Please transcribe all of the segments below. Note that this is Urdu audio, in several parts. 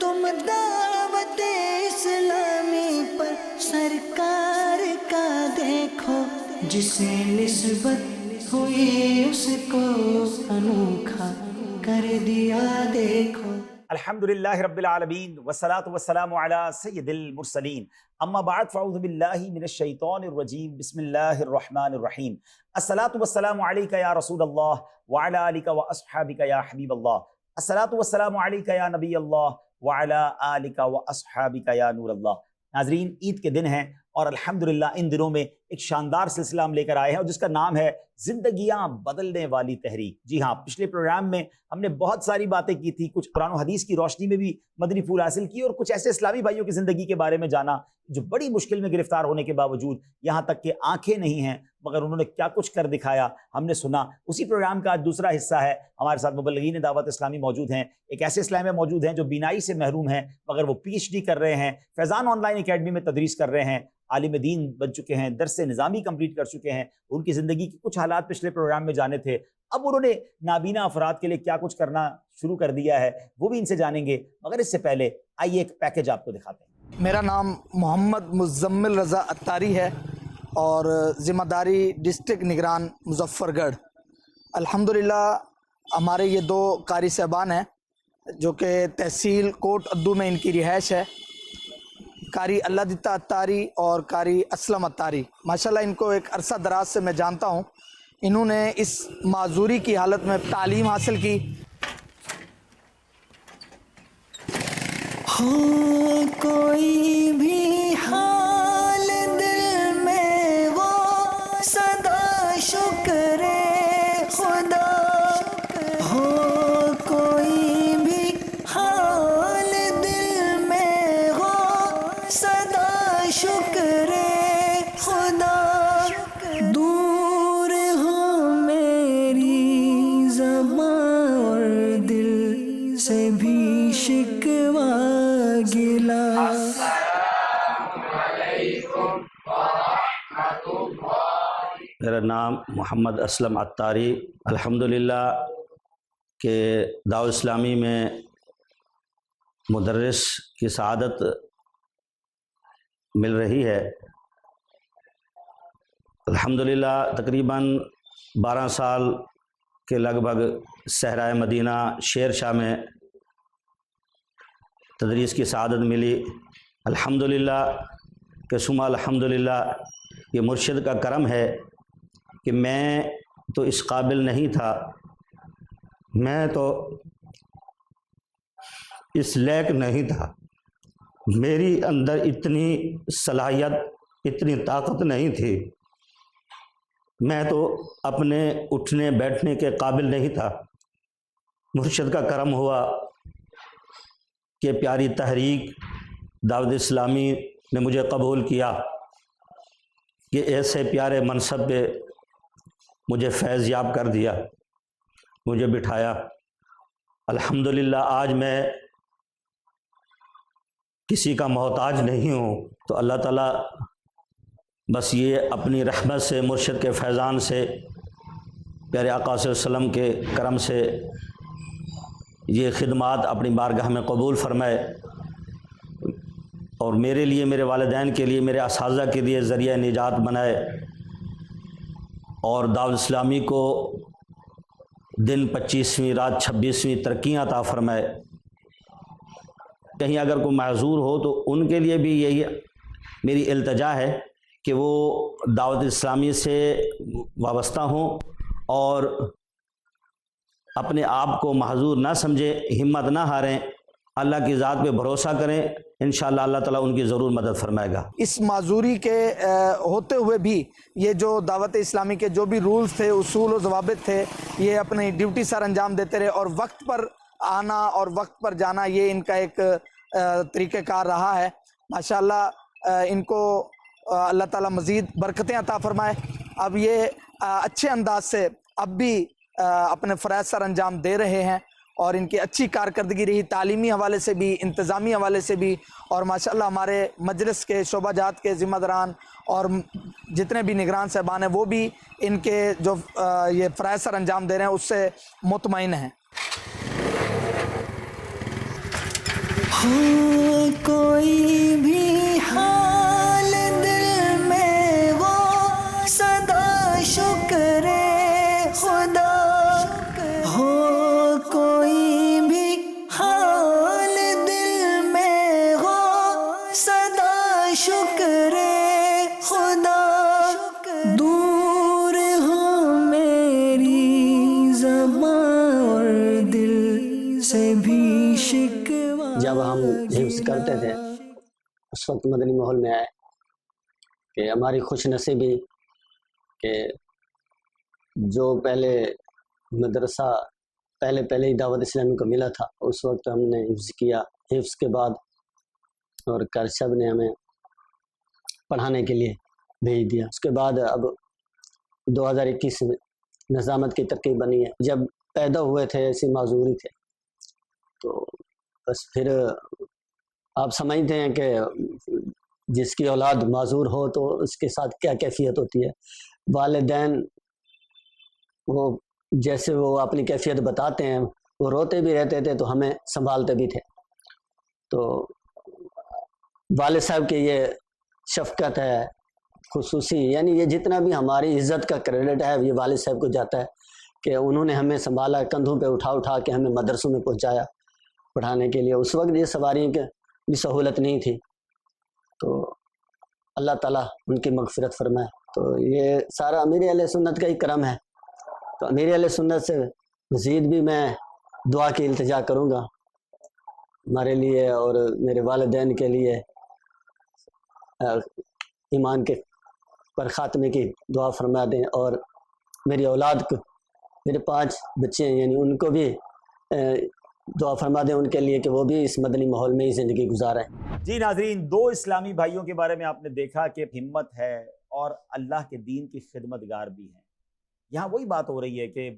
تم دعوت اسلامی پر سرکار کا دیکھو، جسے نسبت ہوئی اس کو انوکھا کر دیا دیکھو۔ الحمدللہ رب العالمین والصلاة والسلام علی سید المرسلین، اما بعد فاعوذ باللہ من الشیطان الرجیم، بسم اللہ الرحمن الرحیم۔ الصلاة والسلام علیک یا رسول اللہ وعلی آلک واصحابک یا حبیب اللہ، الصلاة والسلام علیک یا نبی اللہ وعلی آلک واصحابک یا نور اللہ۔ ناظرین، عید کے دن ہیں اور الحمدللہ ان دنوں میں ایک شاندار سلسلہ ہم لے کر آئے ہیں اور جس کا نام ہے زندگیاں بدلنے والی تحریک۔ جی ہاں، پچھلے پروگرام میں ہم نے بہت ساری باتیں کی تھی، کچھ قرآن و حدیث کی روشنی میں بھی مدنی پھول حاصل کی اور کچھ ایسے اسلامی بھائیوں کی زندگی کے بارے میں جانا جو بڑی مشکل میں گرفتار ہونے کے باوجود، یہاں تک کہ آنکھیں نہیں ہیں مگر انہوں نے کیا کچھ کر دکھایا، ہم نے سنا۔ اسی پروگرام کا آج دوسرا حصہ ہے۔ ہمارے ساتھ مبلغین دعوت اسلامی موجود ہیں، ایک ایسے اسلامیہ موجود ہیں جو بینائی سے محروم ہیں مگر وہ پی ایچ ڈی کر رہے ہیں، فیضان آن لائن اکیڈمی میں تدریس کر رہے ہیں، عالم دین بن چکے ہیں، درس نظامی کمپلیٹ کر چکے ہیں۔ ان کی زندگی کے کچھ حالات پچھلے پروگرام میں جانے تھے، اب انہوں نے نابینا افراد کے لیے کیا کچھ کرنا شروع کر دیا ہے وہ بھی ان سے جانیں گے، مگر اس سے پہلے آئیے ایک پیکج آپ کو دکھاتے ہیں۔ میرا نام محمد مزمل رضا عطاری ہے اور ذمہ داری ڈسٹرکٹ نگران مظفر گڑھ۔ الحمدللہ ہمارے یہ دو قاری صاحبان ہیں جو کہ تحصیل کوٹ ادو میں ان کی رہائش ہے، قاری اللہ دتا عطاری اور قاری اسلم عطاری۔ ماشاءاللہ ان کو ایک عرصہ دراز سے میں جانتا ہوں۔ انہوں نے اس معذوری کی حالت میں تعلیم حاصل کی۔ ہو کوئی بھی حال دل میں وہ صدا شکر خدا، ہو کوئی بھی حال دل میں وہ صدا شکر خدا، دور ہو میری زبان اور دل سے بھی شکوہ گلا۔ میرا نام محمد اسلم عطاری، الحمدللہ کہ دعوت اسلامی میں مدرس کی سعادت مل رہی ہے۔ الحمدللہ تقریباً 12 سال کے لگ بھگ صحرائے مدینہ شیر شاہ میں تدریس کی سعادت ملی۔ الحمدللہ کہ ثم الحمدللہ یہ مرشد کا کرم ہے کہ میں تو اس قابل نہیں تھا، میں تو اس لائق نہیں تھا، میری اندر اتنی صلاحیت اتنی طاقت نہیں تھی، میں تو اپنے اٹھنے بیٹھنے کے قابل نہیں تھا۔ مرشد کا کرم ہوا کہ پیاری تحریک دعوت اسلامی نے مجھے قبول کیا کہ ایسے پیارے منصب پہ مجھے فیض یاب کر دیا، مجھے بٹھایا۔ الحمدللہ آج میں کسی کا محتاج نہیں ہوں، تو اللہ تعالیٰ بس یہ اپنی رحمت سے، مرشد کے فیضان سے، پیارے آقا صلی اللہ علیہ وسلم کے کرم سے یہ خدمات اپنی بارگاہ میں قبول فرمائے اور میرے لیے، میرے والدین کے لیے، میرے اساتذہ کے لیے ذریعہ نجات بنائے اور دعوت اسلامی کو دن 25ویں رات 26ویں ترقیاں عطا فرمائے۔ کہیں اگر کوئی معذور ہو تو ان کے لیے بھی یہی میری التجا ہے کہ وہ دعوت اسلامی سے وابستہ ہوں اور اپنے آپ کو معذور نہ سمجھیں، ہمت نہ ہاریں، اللہ کی ذات پہ بھروسہ کریں، انشاءاللہ اللہ تعالیٰ ان کی ضرور مدد فرمائے گا۔ اس معذوری کے ہوتے ہوئے بھی یہ جو دعوت اسلامی کے جو بھی رولز تھے، اصول و ضوابط تھے، یہ اپنی ڈیوٹی سر انجام دیتے رہے اور وقت پر آنا اور وقت پر جانا یہ ان کا ایک طریقہ کار رہا ہے۔ ماشاءاللہ ان کو اللہ تعالیٰ مزید برکتیں عطا فرمائے۔ اب یہ اچھے انداز سے اب بھی اپنے فرائض سر انجام دے رہے ہیں اور ان کی اچھی کارکردگی رہی، تعلیمی حوالے سے بھی، انتظامی حوالے سے بھی، اور ماشاءاللہ ہمارے مجلس کے شعبہ جات کے ذمہ داران اور جتنے بھی نگران صاحبان ہیں وہ بھی ان کے جو یہ فرائض سر انجام دے رہے ہیں اس سے مطمئن ہیں۔ ہو کوئی بھی حال دل میں وہ صدا شکر خدا، ہو کوئی بھی حال دل میں وہ صدا شکر خدا، دور ہو میری زبان اور دل سے بھی شکوا۔ جب ہم حفظ کرتے تھے اس وقت مدنی ماحول میں آئے کہ ہماری خوش نصیبی کہ جو پہلے مدرسہ پہلے ہی دعوت اسلامی کو ملا تھا، اس وقت ہم نے حفظ کیا، حفظ کے بعد اور کرشب نے ہمیں پڑھانے کے لیے بھیج دیا۔ اس کے بعد اب 2021 میں نظامت کی ترکیب بنی ہے۔ جب پیدا ہوئے تھے ایسی معذوری تھے، تو بس پھر آپ سمجھتے ہیں کہ جس کی اولاد معذور ہو تو اس کے ساتھ کیا کیفیت ہوتی ہے۔ والدین وہ جیسے وہ اپنی کیفیت بتاتے ہیں، وہ روتے بھی رہتے تھے تو ہمیں سنبھالتے بھی تھے۔ تو والد صاحب کی یہ شفقت ہے خصوصی، یعنی یہ جتنا بھی ہماری عزت کا کریڈٹ ہے یہ والد صاحب کو جاتا ہے کہ انہوں نے ہمیں سنبھالا، کندھوں پہ اٹھا کے ہمیں مدرسوں میں پہنچایا پڑھانے کے لیے۔ اس وقت یہ سواریوں کی سہولت نہیں تھی، تو اللہ تعالیٰ ان کی مغفرت فرمائے۔ تو یہ سارا امیر اہل سنت کا ہی کرم ہے۔ تو امیر اہل سنت سے مزید بھی میں دعا کی التجا کروں گا ہمارے لیے اور میرے والدین کے لیے، ایمان کے پر خاتمے کی دعا فرما دیں، اور میری اولاد کو، میرے 5 بچے ہیں، یعنی ان کو بھی دعا فرما دیں ان کے لیے کہ وہ بھی اس مدنی ماحول میں ہی زندگی گزاریں۔ جی ناظرین، 2 اسلامی بھائیوں کے بارے میں آپ نے دیکھا کہ ہمت ہے اور اللہ کے دین کی خدمت گار بھی ہیں۔ یہاں وہی بات ہو رہی ہے کہ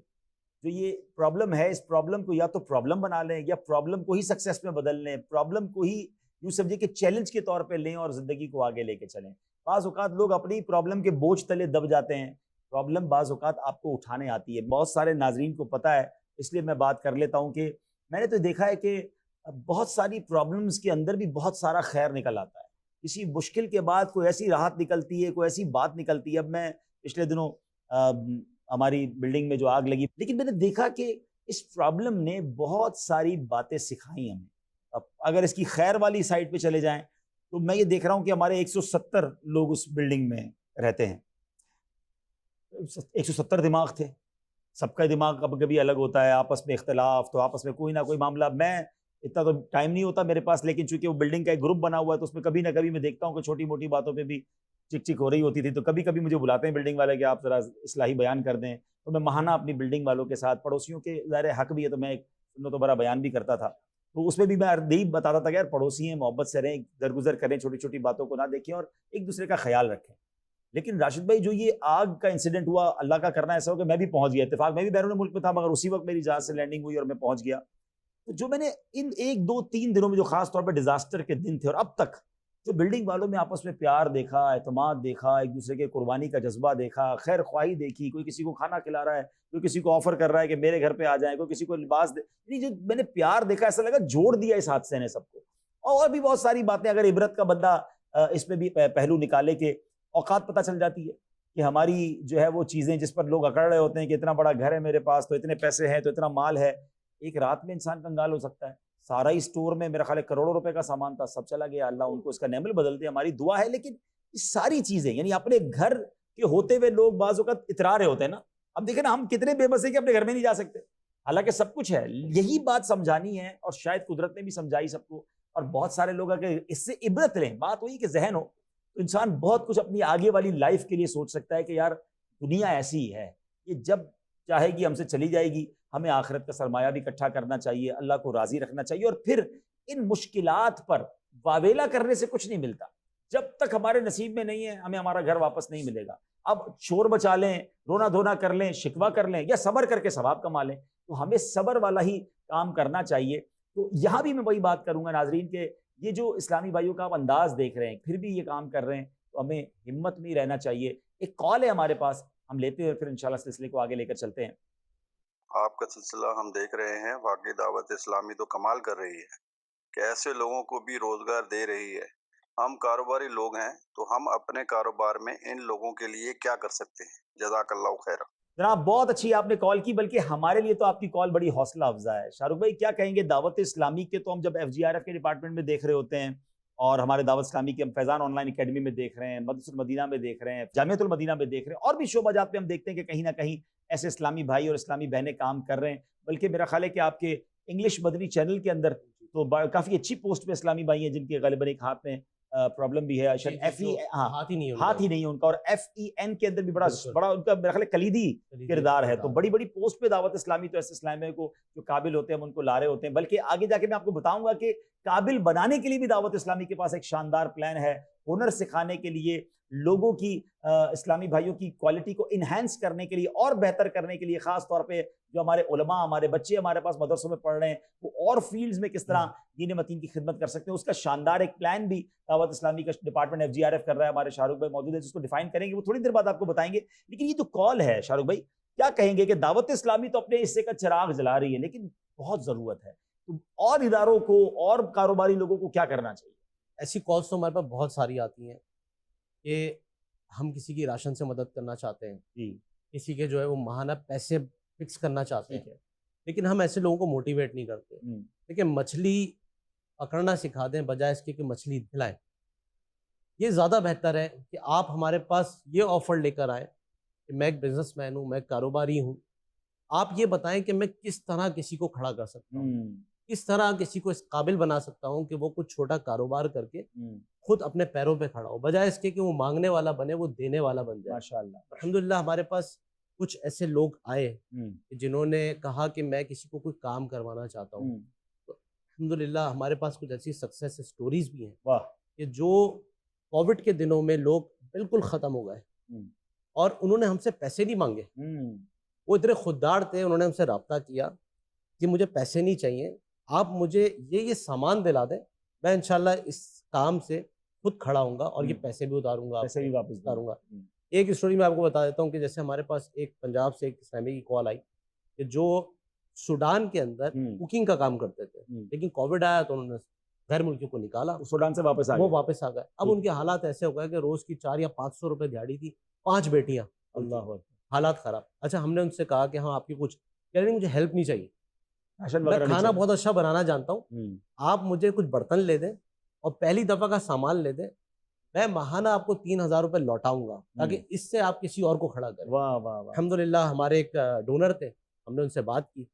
جو یہ پرابلم ہے، اس پرابلم کو یا تو پرابلم بنا لیں یا پرابلم کو ہی سکسیس میں بدل لیں، پرابلم کو ہی یوں سمجھے کہ چیلنج کے طور پہ لیں اور زندگی کو آگے لے کے چلیں۔ بعض اوقات لوگ اپنی پرابلم کے بوجھ تلے دب جاتے ہیں، پرابلم بعض اوقات آپ کو اٹھانے آتی ہے۔ بہت سارے ناظرین کو پتہ ہے، اس لیے میں بات کر لیتا ہوں کہ میں نے تو دیکھا ہے کہ بہت ساری پرابلمز کے اندر بھی بہت سارا خیر نکل آتا ہے۔ کسی مشکل کے بعد کوئی ایسی راحت نکلتی ہے، کوئی ایسی بات نکلتی ہے۔ اب میں پچھلے دنوں ہماری بلڈنگ میں جو آگ لگی، لیکن میں نے دیکھا کہ اس پرابلم نے بہت ساری باتیں سکھائیں ہمیں۔ اب اگر اس کی خیر والی سائڈ پہ چلے جائیں تو میں یہ دیکھ رہا ہوں کہ ہمارے 170 لوگ اس بلڈنگ میں رہتے ہیں۔ 170 دماغ تھے، سب کا دماغ کبھی کبھی الگ ہوتا ہے، آپس میں اختلاف، تو آپس میں کوئی نہ کوئی معاملہ۔ میں اتنا تو ٹائم نہیں ہوتا میرے پاس، لیکن چونکہ وہ بلڈنگ کا ایک گروپ بنا ہوا ہے تو اس میں کبھی نہ کبھی میں دیکھتا ہوں کہ چھوٹی موٹی باتوں پہ بھی چک چک ہو رہی ہوتی تھی، تو کبھی کبھی مجھے بلاتے ہیں بلڈنگ والے کہ آپ ذرا اصلاحی بیان کر دیں، تو میں ماہانہ اپنی بلڈنگ والوں کے ساتھ، پڑوسیوں کے ظاہر حق بھی ہے تو میں ایک سنت و برا بیان بھی کرتا تھا، تو اس میں بھی میں یہی بتاتا تھا کہ یار پڑوسی ہیں، محبت سے رہیں، درگزر کریں، چھوٹی چھوٹی باتوں کو نہ دیکھیں اور ایک دوسرے کا خیال رکھیں۔ لیکن راشد بھائی، جو یہ آگ کا انسیڈنٹ ہوا، اللہ کا کرنا ایسا ہو کہ میں بھی پہنچ گیا، اتفاق میں بھی بیرون ملک میں تھا، مگر اسی وقت میری جہاز سے لینڈنگ ہوئی اور میں پہنچ گیا۔ تو جو میں نے ان 1 2 3 دنوں میں جو خاص طور پہ ڈیزاسٹر کے دن تھے اور اب تک جو بلڈنگ والوں میں آپس میں پیار دیکھا، اعتماد دیکھا، ایک دوسرے کے قربانی کا جذبہ دیکھا، خیر خواہی دیکھی، کوئی کسی کو کھانا کھلا رہا ہے، کوئی کسی کو آفر کر رہا ہے کہ میرے گھر پہ آ جائیں، کوئی کسی کو لباس دے، یعنی جو میں نے پیار دیکھا، ایسا لگا جوڑ دیا اس حادثے نے سب کو۔ اور بھی بہت ساری باتیں اگر عبرت کا بندہ اس میں بھی پہلو نکالے کہ اوقات پتہ چل جاتی ہے کہ ہماری جو ہے وہ چیزیں جس پر لوگ اکڑ رہے ہوتے ہیں کہ اتنا بڑا گھر ہے میرے پاس، تو اتنے پیسے ہیں، تو اتنا مال ہے، ایک رات میں انسان کنگال ہو سکتا ہے۔ سارا ہی اسٹور میں میرا خیال ہے کروڑوں روپے کا سامان تھا، سب چلا گیا، اللہ ان کو اس کا نعمت بدل دے، ہماری دعا ہے۔ لیکن یہ ساری چیزیں، یعنی اپنے گھر کے ہوتے ہوئے لوگ بعض اوقات اترا رہے ہوتے ہیں نا، اب دیکھیں نا ہم کتنے بے بس ہیں کہ اپنے گھر میں نہیں جا سکتے، حالانکہ سب کچھ ہے۔ یہی بات سمجھانی ہے اور شاید قدرت نے بھی سمجھائی سب کو، اور بہت سارے لوگ اگر اس سے عبرت لیں، بات وہی کہ ذہن ہو تو انسان بہت کچھ اپنی آگے والی لائف کے لیے سوچ سکتا ہے کہ یار دنیا ایسی ہی ہے، یہ جب چاہے گی ہم سے چلی جائے گی، ہمیں آخرت کا سرمایہ بھی اکٹھا کرنا چاہیے، اللہ کو راضی رکھنا چاہیے، اور پھر ان مشکلات پر واویلا کرنے سے کچھ نہیں ملتا۔ جب تک ہمارے نصیب میں نہیں ہے ہمیں ہمارا گھر واپس نہیں ملے گا۔ اب شور بچا لیں، رونا دھونا کر لیں، شکوہ کر لیں، یا صبر کر کے ثواب کما لیں، تو ہمیں صبر والا ہی کام کرنا چاہیے۔ تو یہاں بھی میں وہی بات کروں گا ناظرین کہ یہ جو اسلامی بھائیوں کا آپ انداز دیکھ رہے ہیں، پھر بھی یہ کام کر رہے ہیں، تو ہمیں ہمت میں ہی رہنا چاہیے۔ ایک کال ہے ہمارے پاس، ہم لیتے ہیں، پھر انشاءاللہ سلسلے کو آگے لے کر چلتے ہیں۔ آپ کا سلسلہ ہم دیکھ رہے ہیں، واقعی دعوت اسلامی تو کمال کر رہی ہے۔ کہ ایسے لوگوں کو بھی روزگار دے رہی ہے. ہم کاروباری لوگ ہیں تو ہم اپنے کاروبار میں ان لوگوں کے لیے کیا کر سکتے ہیں؟ جزاک اللہ خیر. جناب بہت اچھی آپ نے کال کی، بلکہ ہمارے لیے تو آپ کی کال بڑی حوصلہ افزا ہے. شاہ رخ بھائی کیا کہیں گے دعوت اسلامی کے؟ تو ہم جب FGRF کے ڈپارٹمنٹ میں دیکھ رہے ہوتے ہیں اور ہمارے دعوت اسلامی کے ہم فیضان آن لائن اکیڈمی میں دیکھ رہے ہیں، مدرسۃ المدینہ میں دیکھ رہے ہیں، جامعۃ المدینہ میں دیکھ رہے ہیں، اور بھی شعبہ جات پہ ہم دیکھتے ہیں کہ کہیں نہ کہیں ایسے اسلامی بھائی اور اسلامی بہنیں کام کر رہے ہیں. بلکہ میرا خیال ہے کہ آپ کے انگلش مدنی چینل کے اندر تو کافی اچھی پوسٹ پہ اسلامی بھائی ہیں جن کے غالباً ایک ہاتھ میں پرابلم بھی ہے، ہاتھ ہی نہیں ہے ان کا، اور FEN کے اندر بھی بڑا ان کا میرا خیال ہے کلیدی کردار ہے. تو بڑی بڑی پوسٹ پہ دعوت اسلامی تو ایسے اسلامیہ کو جو قابل ہوتے ہیں ہم ان کو لا رہے ہوتے ہیں. بلکہ آگے جا کے میں آپ کو بتاؤں گا کہ قابل بنانے کے لیے بھی دعوت اسلامی کے پاس ایک شاندار پلان ہے، ہنر سکھانے کے لیے، لوگوں کی اسلامی بھائیوں کی کوالٹی کو انہینس کرنے کے لیے اور بہتر کرنے کے لیے، خاص طور پہ جو ہمارے علماء، ہمارے بچے ہمارے پاس مدرسوں میں پڑھ رہے ہیں، وہ اور فیلڈز میں کس طرح دین متین کی خدمت کر سکتے ہیں. اس کا شاندار ایک پلان بھی دعوت اسلامی کا ڈپارٹمنٹ FGRF کر رہا ہے. ہمارے شاہ رخ بھائی موجود ہے جس کو ڈیفائن کریں گے، وہ تھوڑی دیر بعد آپ کو بتائیں گے. لیکن یہ جو کال ہے شاہ رخ بھائی، کیا کہیں گے کہ دعوت اسلامی تو اپنے حصے کا چراغ جلا رہی ہے لیکن بہت ضرورت ہے، تو اور اداروں کو اور کاروباری لوگوں کو کیا کرنا چاہیے؟ ایسی کالس تو ہمارے پاس بہت ساری آتی ہیں کہ ہم کسی کی راشن سے مدد کرنا چاہتے ہیں، جی، کسی کے جو ہے وہ ماہانہ پیسے فکس کرنا چاہتے ہیں، لیکن ہم ایسے لوگوں کو موٹیویٹ نہیں کرتے. دیکھیں مچھلی پکڑنا سکھا دیں بجائے اس کے کہ مچھلی دلائیں. یہ زیادہ بہتر ہے کہ آپ ہمارے پاس یہ آفر لے کر آئیں کہ میں ایک بزنس مین ہوں، میں کاروباری ہوں، آپ یہ بتائیں کہ میں کس طرح کسی کو کھڑا کر سکتا ہوں، کس طرح کسی کو اس قابل بنا سکتا ہوں کہ وہ کچھ چھوٹا کاروبار کر کے خود اپنے پیروں پہ کھڑا ہو، بجائے اس کے کہ وہ مانگنے والا بنے، وہ دینے والا بن جائے. ماشاءاللہ. الحمدللہ ہمارے پاس کچھ ایسے لوگ آئے جنہوں نے کہا کہ میں کسی کو کوئی کام کروانا چاہتا ہوں. تو الحمدللہ ہمارے پاس کچھ ایسی سکسیس سٹوریز بھی ہیں واہ، کہ جو کووڈ کے دنوں میں لوگ بالکل ختم ہو گئے اور انہوں نے ہم سے پیسے نہیں مانگے. وہ اتنے خوددار تھے، انہوں نے ہم سے رابطہ کیا کہ مجھے پیسے نہیں چاہیے، آپ مجھے یہ سامان دلا دیں، میں انشاءاللہ اس کام سے خود کھڑا ہوں گا اور یہ پیسے بھی اتاروں گا، پیسے بھی واپس اتاروں گا. ایک اسٹوری میں آپ کو بتا دیتا ہوں کہ جیسے ہمارے پاس ایک پنجاب سے ایک اسلامی کی کال آئی کہ جو سوڈان کے اندر کوکنگ کا کام کرتے تھے، لیکن کووڈ آیا تو انہوں نے غیر ملکیوں کو نکالا، سوڈان سے واپس آ وہ گئے. واپس آ گئے. اب ان کے حالات ایسے ہو گئے کہ روز کی 400 یا 500 روپے دیہڑی تھی، 5 بیٹیاں، اللہ اکبر. حالات خراب. اچھا ہم نے ان سے کہا کہ ہاں آپ کی کچھ، کہہ رہے مجھے ہیلپ نہیں چاہیے، راشن میں وغیرہ نہیں کھانا چاہیے. بہت اچھا بنانا جانتا ہوں، آپ مجھے کچھ برتن لے دیں اور پہلی دفعہ کا سامان لے دیں، میں ماہانہ آپ کو 3000 روپے لوٹاؤں گا تاکہ اس سے آپ کسی اور کو کھڑا کریں. واہ واہ واہ. الحمدللہ ہمارے ایک ڈونر تھے، ہم نے ان سے بات کی،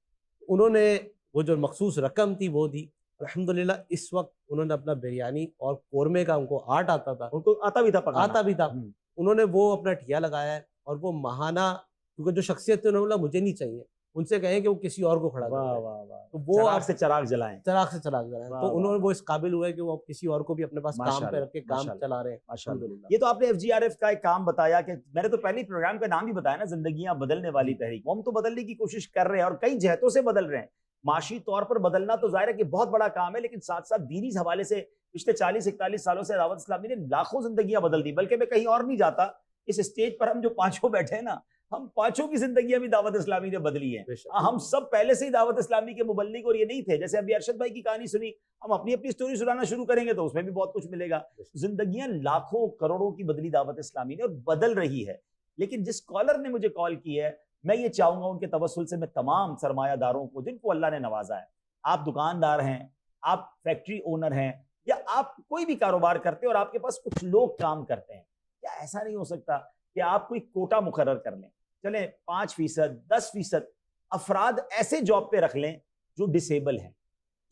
انہوں نے وہ جو مخصوص رقم تھی وہ دی. الحمدللہ اس وقت انہوں نے اپنا بریانی اور قورمے کا، ان کو آرٹ آتا تھا، ان کو آتا بھی تھا پکانا. آتا بھی تھا، انہوں نے وہ اپنا ٹھیا لگایا ہے اور وہ ماہانہ، کیونکہ جو شخصیت تھی انہوں نے بولا مجھے نہیں چاہیے، ان سے کہیں کہ وہ کسی اور کو کھڑا واہ کریں، واہ واہ. تو وہ چراغ سے چراغ جلائیں. چراغ سے چراغ جلائیں. واہ تو انہوں نے واہ. وہ اس قابل ہوئے کہ وہ اب کسی اور کو بھی اپنے پاس کام ماشاءاللہ، پہ رکھ کے کام ماشاءاللہ، چلا رہے ہیں. ماشاءاللہ. الحمدللہ. یہ تو آپ نے FGRF کا ایک کام بتایا کہ میں نے تو پہلے پروگرام کا نام بھی بتایا نا، زندگیاں بدلنے والی تحریک. ہم تو بدلنے کی کوشش کر رہے ہیں اور کئی جہتوں سے بدل رہے ہیں. معاشی طور پر بدلنا تو ظاہر ہے کہ بہت بڑا کام ہے، لیکن ساتھ ساتھ دینی حوالے سے پچھلے 40-41 سالوں سے دعوت اسلامی نے لاکھوں زندگیاں بدل دی. بلکہ میں کہیں اور نہیں جاتا، اس اسٹیج پر ہم جو پانچوں بیٹھے ہیں نا، ہم پانچوں کی زندگیاں بھی دعوت اسلامی نے بدلی ہیں. ہم سب پہلے سے ہی دعوت اسلامی کے مبلغ اور یہ نہیں تھے. جیسے ابھی ارشد بھائی کی کہانی سنی، ہم اپنی اپنی سٹوری سنانا شروع کریں گے تو اس میں بھی بہت کچھ ملے گا. زندگیاں لاکھوں کروڑوں کی بدلی دعوت اسلامی نے اور بدل رہی ہے. لیکن جس کالر نے مجھے کال کی ہے، میں یہ چاہوں گا ان کے توسل سے میں تمام سرمایہ داروں کو جن کو اللہ نے نوازا ہے، آپ دکاندار ہیں، آپ فیکٹری اونر ہیں، یا آپ کوئی بھی کاروبار کرتے ہیں اور آپ کے پاس کچھ لوگ کام کرتے ہیں، کیا ایسا نہیں ہو سکتا کہ آپ کوئی کوٹا مقرر کر لیں؟ چلیں 5%، 10% افراد ایسے جاب پہ رکھ لیں جو ڈسیبل ہیں،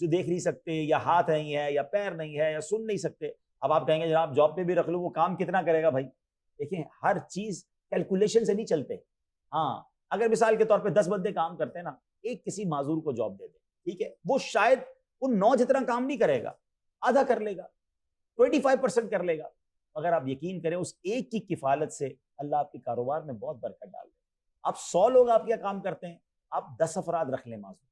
جو دیکھ نہیں سکتے، یا ہاتھ نہیں ہے، یا پیر نہیں ہے، یا سن نہیں سکتے. اب آپ کہیں گے جناب جاب پہ بھی رکھ لو، وہ کام کتنا کرے گا؟ بھائی دیکھیں، ہر چیز کیلکولیشن سے نہیں چلتے. ہاں اگر مثال کے طور پہ 10 بندے کام کرتے ہیں نا، ایک کسی معذور کو جاب دے دیں، ٹھیک ہے، وہ شاید ان 9 جتنا کام نہیں کرے گا، آدھا کر لے گا، 25% کر لے گا. اگر آپ یقین کریں اس ایک کی کفالت سے اللہ آپ کے کاروبار میں بہت برکت ڈال دے. آپ 100 لوگ آپ کیا کام کرتے ہیں، آپ 10 افراد رکھ لیں معذور،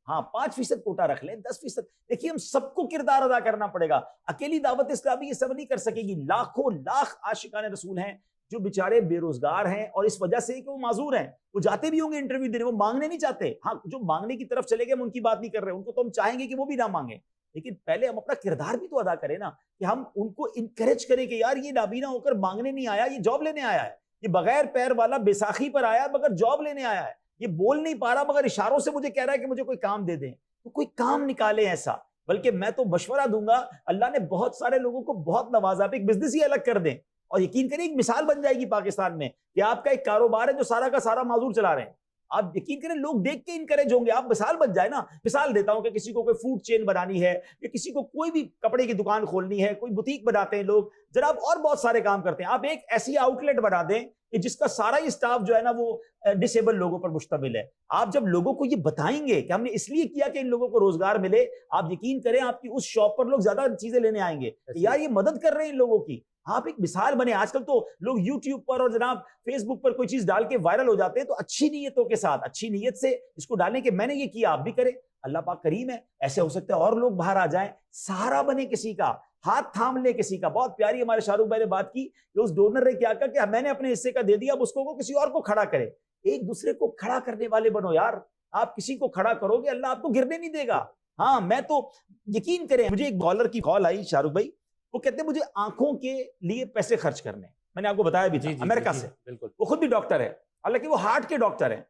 ہاں 5% کوٹا رکھ لیں، 10%. دیکھیے ہم سب کو کردار ادا کرنا پڑے گا. اکیلی دعوت اسلامی یہ سب نہیں کر سکے گی. لاکھوں لاکھ عاشقان رسول ہیں جو بیچارے بے روزگار ہیں، اور اس وجہ سے کہ وہ معذور ہیں. وہ جاتے بھی ہوں گے انٹرویو دینے، وہ مانگنے نہیں چاہتے. ہاں جو مانگنے کی طرف چلے گئے ہم ان کی بات نہیں کر رہے، ان کو تو ہم چاہیں گے کہ وہ بھی نہ مانگیں، لیکن پہلے ہم اپنا کردار بھی تو ادا کریں نا, کہ ہم ان کو انکریج کریں کہ یار یہ نابینا ہو کر مانگنے نہیں آیا, یہ جاب لینے آیا ہے, یہ بغیر پیر والا بیساکھی پر آیا مگر جاب لینے آیا ہے, یہ بول نہیں پا رہا مگر اشاروں سے مجھے کہہ رہا ہے کہ مجھے کوئی کام دے دیں. تو کوئی کام نکالے ایسا. بلکہ میں تو مشورہ دوں گا, اللہ نے بہت سارے لوگوں کو بہت نوازا, آپ ایک بزنس ہی الگ کر دیں اور یقین کریں ایک مثال بن جائے گی پاکستان میں کہ آپ کا ایک کاروبار ہے جو سارا کا سارا معذور چلا رہے ہیں. آپ یقین کریں لوگ دیکھ کے انکریج ہوں گے. آپ مثال بن جائے نا, مثال دیتا ہوں کہ کسی کو کوئی فوڈ چین بنانی ہے یا کسی کو کوئی بھی کپڑے کی دکان کھولنی ہے, کوئی بوتیک بناتے ہیں لوگ, جناب اور بہت سارے کام کرتے ہیں. آپ ایک ایسی آؤٹ لیٹ بنا دیں کہ جس کا سارا ہی اسٹاف جو ہے نا وہ ڈسیبل لوگوں پر مشتمل ہے. آپ جب لوگوں کو یہ بتائیں گے کہ ہم نے اس لیے کیا کہ ان لوگوں کو روزگار ملے, آپ یقین کریں آپ کی اس شاپ پر لوگ زیادہ چیزیں لینے آئیں گے کہ یار یہ مدد کر رہے ہیں ان لوگوں کی. آپ ایک مثال بنے. آج کل تو لوگ یوٹیوب پر اور جناب فیس بک پر کوئی چیز ڈال کے وائرل ہو جاتے ہیں, تو اچھی نیتوں کے ساتھ, اچھی نیت سے اس کو ڈالیں کہ میں نے یہ کیا آپ بھی کریں. اللہ پاک کریم ہے, ایسے ہو سکتا ہے اور لوگ باہر آ جائیں, سہارا بنے کسی کا, ہاتھ تھام لے کسی کا. بہت پیاری ہمارے شاہ رخ بھائی نے بات کی کہ اس ڈونر نے کیا کہا کہ میں نے اپنے حصے کا دے دیا, اب اس کو کسی اور کو کھڑا کرے. ایک دوسرے کو کھڑا کرنے والے بنو یار. آپ کسی کو کھڑا کرو گے اللہ آپ کو گرنے نہیں دے گا. ہاں میں تو یقین کریں, مجھے ایک بالر کی کال آئی شاہ رخ بھائی, وہ کہتے ہیں مجھے آنکھوں کے لیے پیسے خرچ کرنے. میں نے آپ کو بتایا بھی تھا, امریکہ سے, وہ خود بھی ڈاکٹر ہے, حالانکہ وہ ہارٹ کے ڈاکٹر ہیں.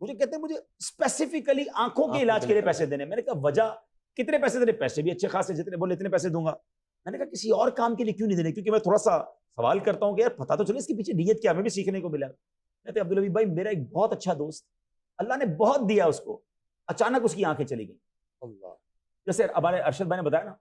مجھے کہتے ہیں مجھے اسپیسیفکلی آنکھوں کے علاج کے لیے پیسے دینے. میں نے کہا وجہ, کتنے پیسے دینے؟ پیسے بھی اچھے خاصے, جتنے بولے اتنے پیسے دوں گا. میں نے کہا کسی اور کام کے لیے کیوں نہیں دینے؟ کیونکہ میں تھوڑا سا سوال کرتا ہوں کہ یار پتا تو چلے اس کے پیچھے نیت کیا, ہمیں بھی سیکھنے کو ملا. کہتے عبدالحبیب بھائی میرا ایک بہت اچھا دوست, اللہ نے بہت دیا اس کو, اچانک اس کی آنکھیں چلی گئیں. جیسے ہمارے ارشد بھائی نے بتایا نا,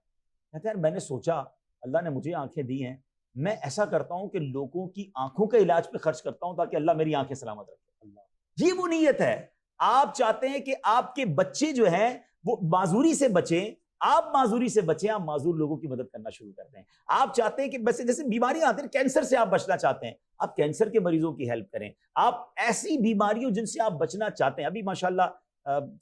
کہتے ہیں میں نے سوچا اللہ نے مجھے آنکھیں دی ہیں, میں ایسا کرتا ہوں کہ لوگوں کی آنکھوں کے علاج پہ خرچ کرتا ہوں تاکہ اللہ میری آنکھیں سلامت رکھے. یہ وہ نیت ہے. آپ چاہتے ہیں کہ آپ کے بچے جو ہیں وہ معذوری سے بچیں, آپ معذوری سے بچیں, آپ معذور لوگوں کی مدد کرنا شروع کر دیں. آپ چاہتے ہیں کہ بس جیسے بیماریاں آتی ہیں, کینسر سے آپ بچنا چاہتے ہیں, آپ کینسر کے مریضوں کی ہیلپ کریں. آپ ایسی بیماریوں جن سے آپ بچنا چاہتے ہیں, ابھی ماشاءاللہ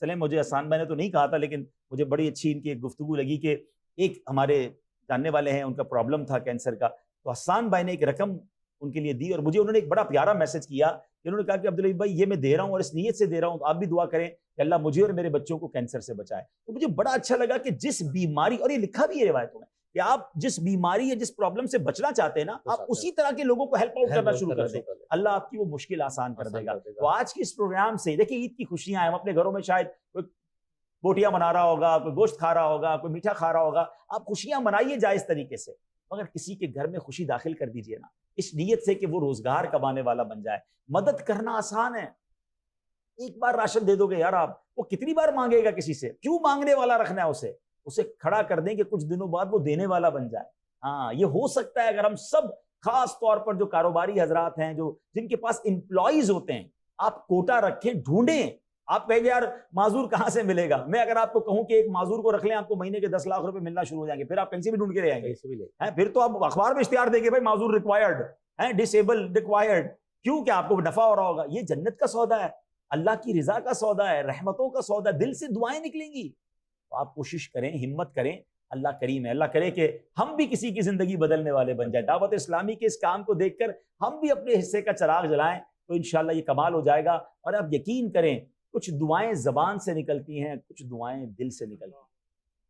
چلیں مجھے احسان بھائی نے تو نہیں کہا تھا لیکن مجھے بڑی اچھی ان کی ایک گفتگو لگی کہ ایک ہمارے جاننے والے ہیں ان کا پرابلم تھا کینسر کا, تو حسان بھائی نے ایک رقم ان کے لیے دی اور مجھے انہوں نے ایک بڑا پیارا میسج کیا کہ انہوں نے کہا کہ عبدالحبیب بھائی یہ میں دے رہا ہوں اور اس نیت سے دے رہا ہوں, آپ بھی دعا کریں کہ اللہ مجھے اور میرے بچوں کو کینسر سے بچائے. تو مجھے بڑا اچھا لگا کہ جس بیماری, اور یہ لکھا بھی ہے روایتوں میں, کہ آپ جس بیماری یا جس پرابلم سے بچنا چاہتے ہیں نا, آپ اسی طرح کے لوگوں کو ہیلپ آؤٹ کرنا شروع کر دیں, اللہ آپ کی وہ مشکل آسان کر دے گا. تو آج کے اس پروگرام سے دیکھیں عید کی خوشیاں ہیں, ہم اپنے گھروں میں شاید کوئی بوٹیاں بنا رہا ہوگا, کوئی گوشت کھا رہا ہوگا, کوئی میٹھا کھا رہا ہوگا, آپ خوشیاں منائیے جائز طریقے سے, مگر کسی کے گھر میں خوشی داخل کر دیجئے نا اس نیت سے کہ وہ روزگار کمانے والا بن جائے. مدد کرنا آسان ہے, ایک بار راشن دے دو گے یار آپ, وہ کتنی بار مانگے گا کسی سے, کیوں مانگنے والا رکھنا ہے اسے کھڑا کر دیں کہ کچھ دنوں بعد وہ دینے والا بن جائے. ہاں یہ ہو سکتا ہے اگر ہم سب, خاص طور پر جو کاروباری حضرات ہیں, جو جن کے پاس امپلائیز ہوتے ہیں, آپ کوٹا رکھیں, ڈھونڈیں. آپ کہیں گے یار معذور کہاں سے ملے گا, میں اگر آپ کو کہوں کہ ایک معذور کو رکھ لیں آپ کو مہینے کے 10 لاکھ روپے ملنا شروع ہو جائیں گے, پھر آپ کہیں سے بھی ڈھونڈ کے لے آئیں گے, پھر تو آپ اخبار میں اشتہار دیں گے بھائی معذور ریکوائرڈ ہے, ڈسیبل ریکوائرڈ, کیوں کہ آپ کو نفع ہو رہا ہوگا. یہ جنت کا سودا ہے, اللہ کی رضا کا سودا ہے, رحمتوں کا سودا, دل سے دعائیں نکلیں گی. تو آپ کوشش کریں, ہمت کریں, اللہ کریم ہے. اللہ کرے کہ ہم بھی کسی کی زندگی بدلنے والے بن جائیں. دعوت اسلامی کے اس کام کو دیکھ کر ہم بھی اپنے حصے کا چراغ جلائیں تو انشاءاللہ یہ کمال ہو جائے گا. اور آپ یقین کریں کچھ دعائیں زبان سے نکلتی ہیں, کچھ دعائیں دل سے نکلتی ہیں,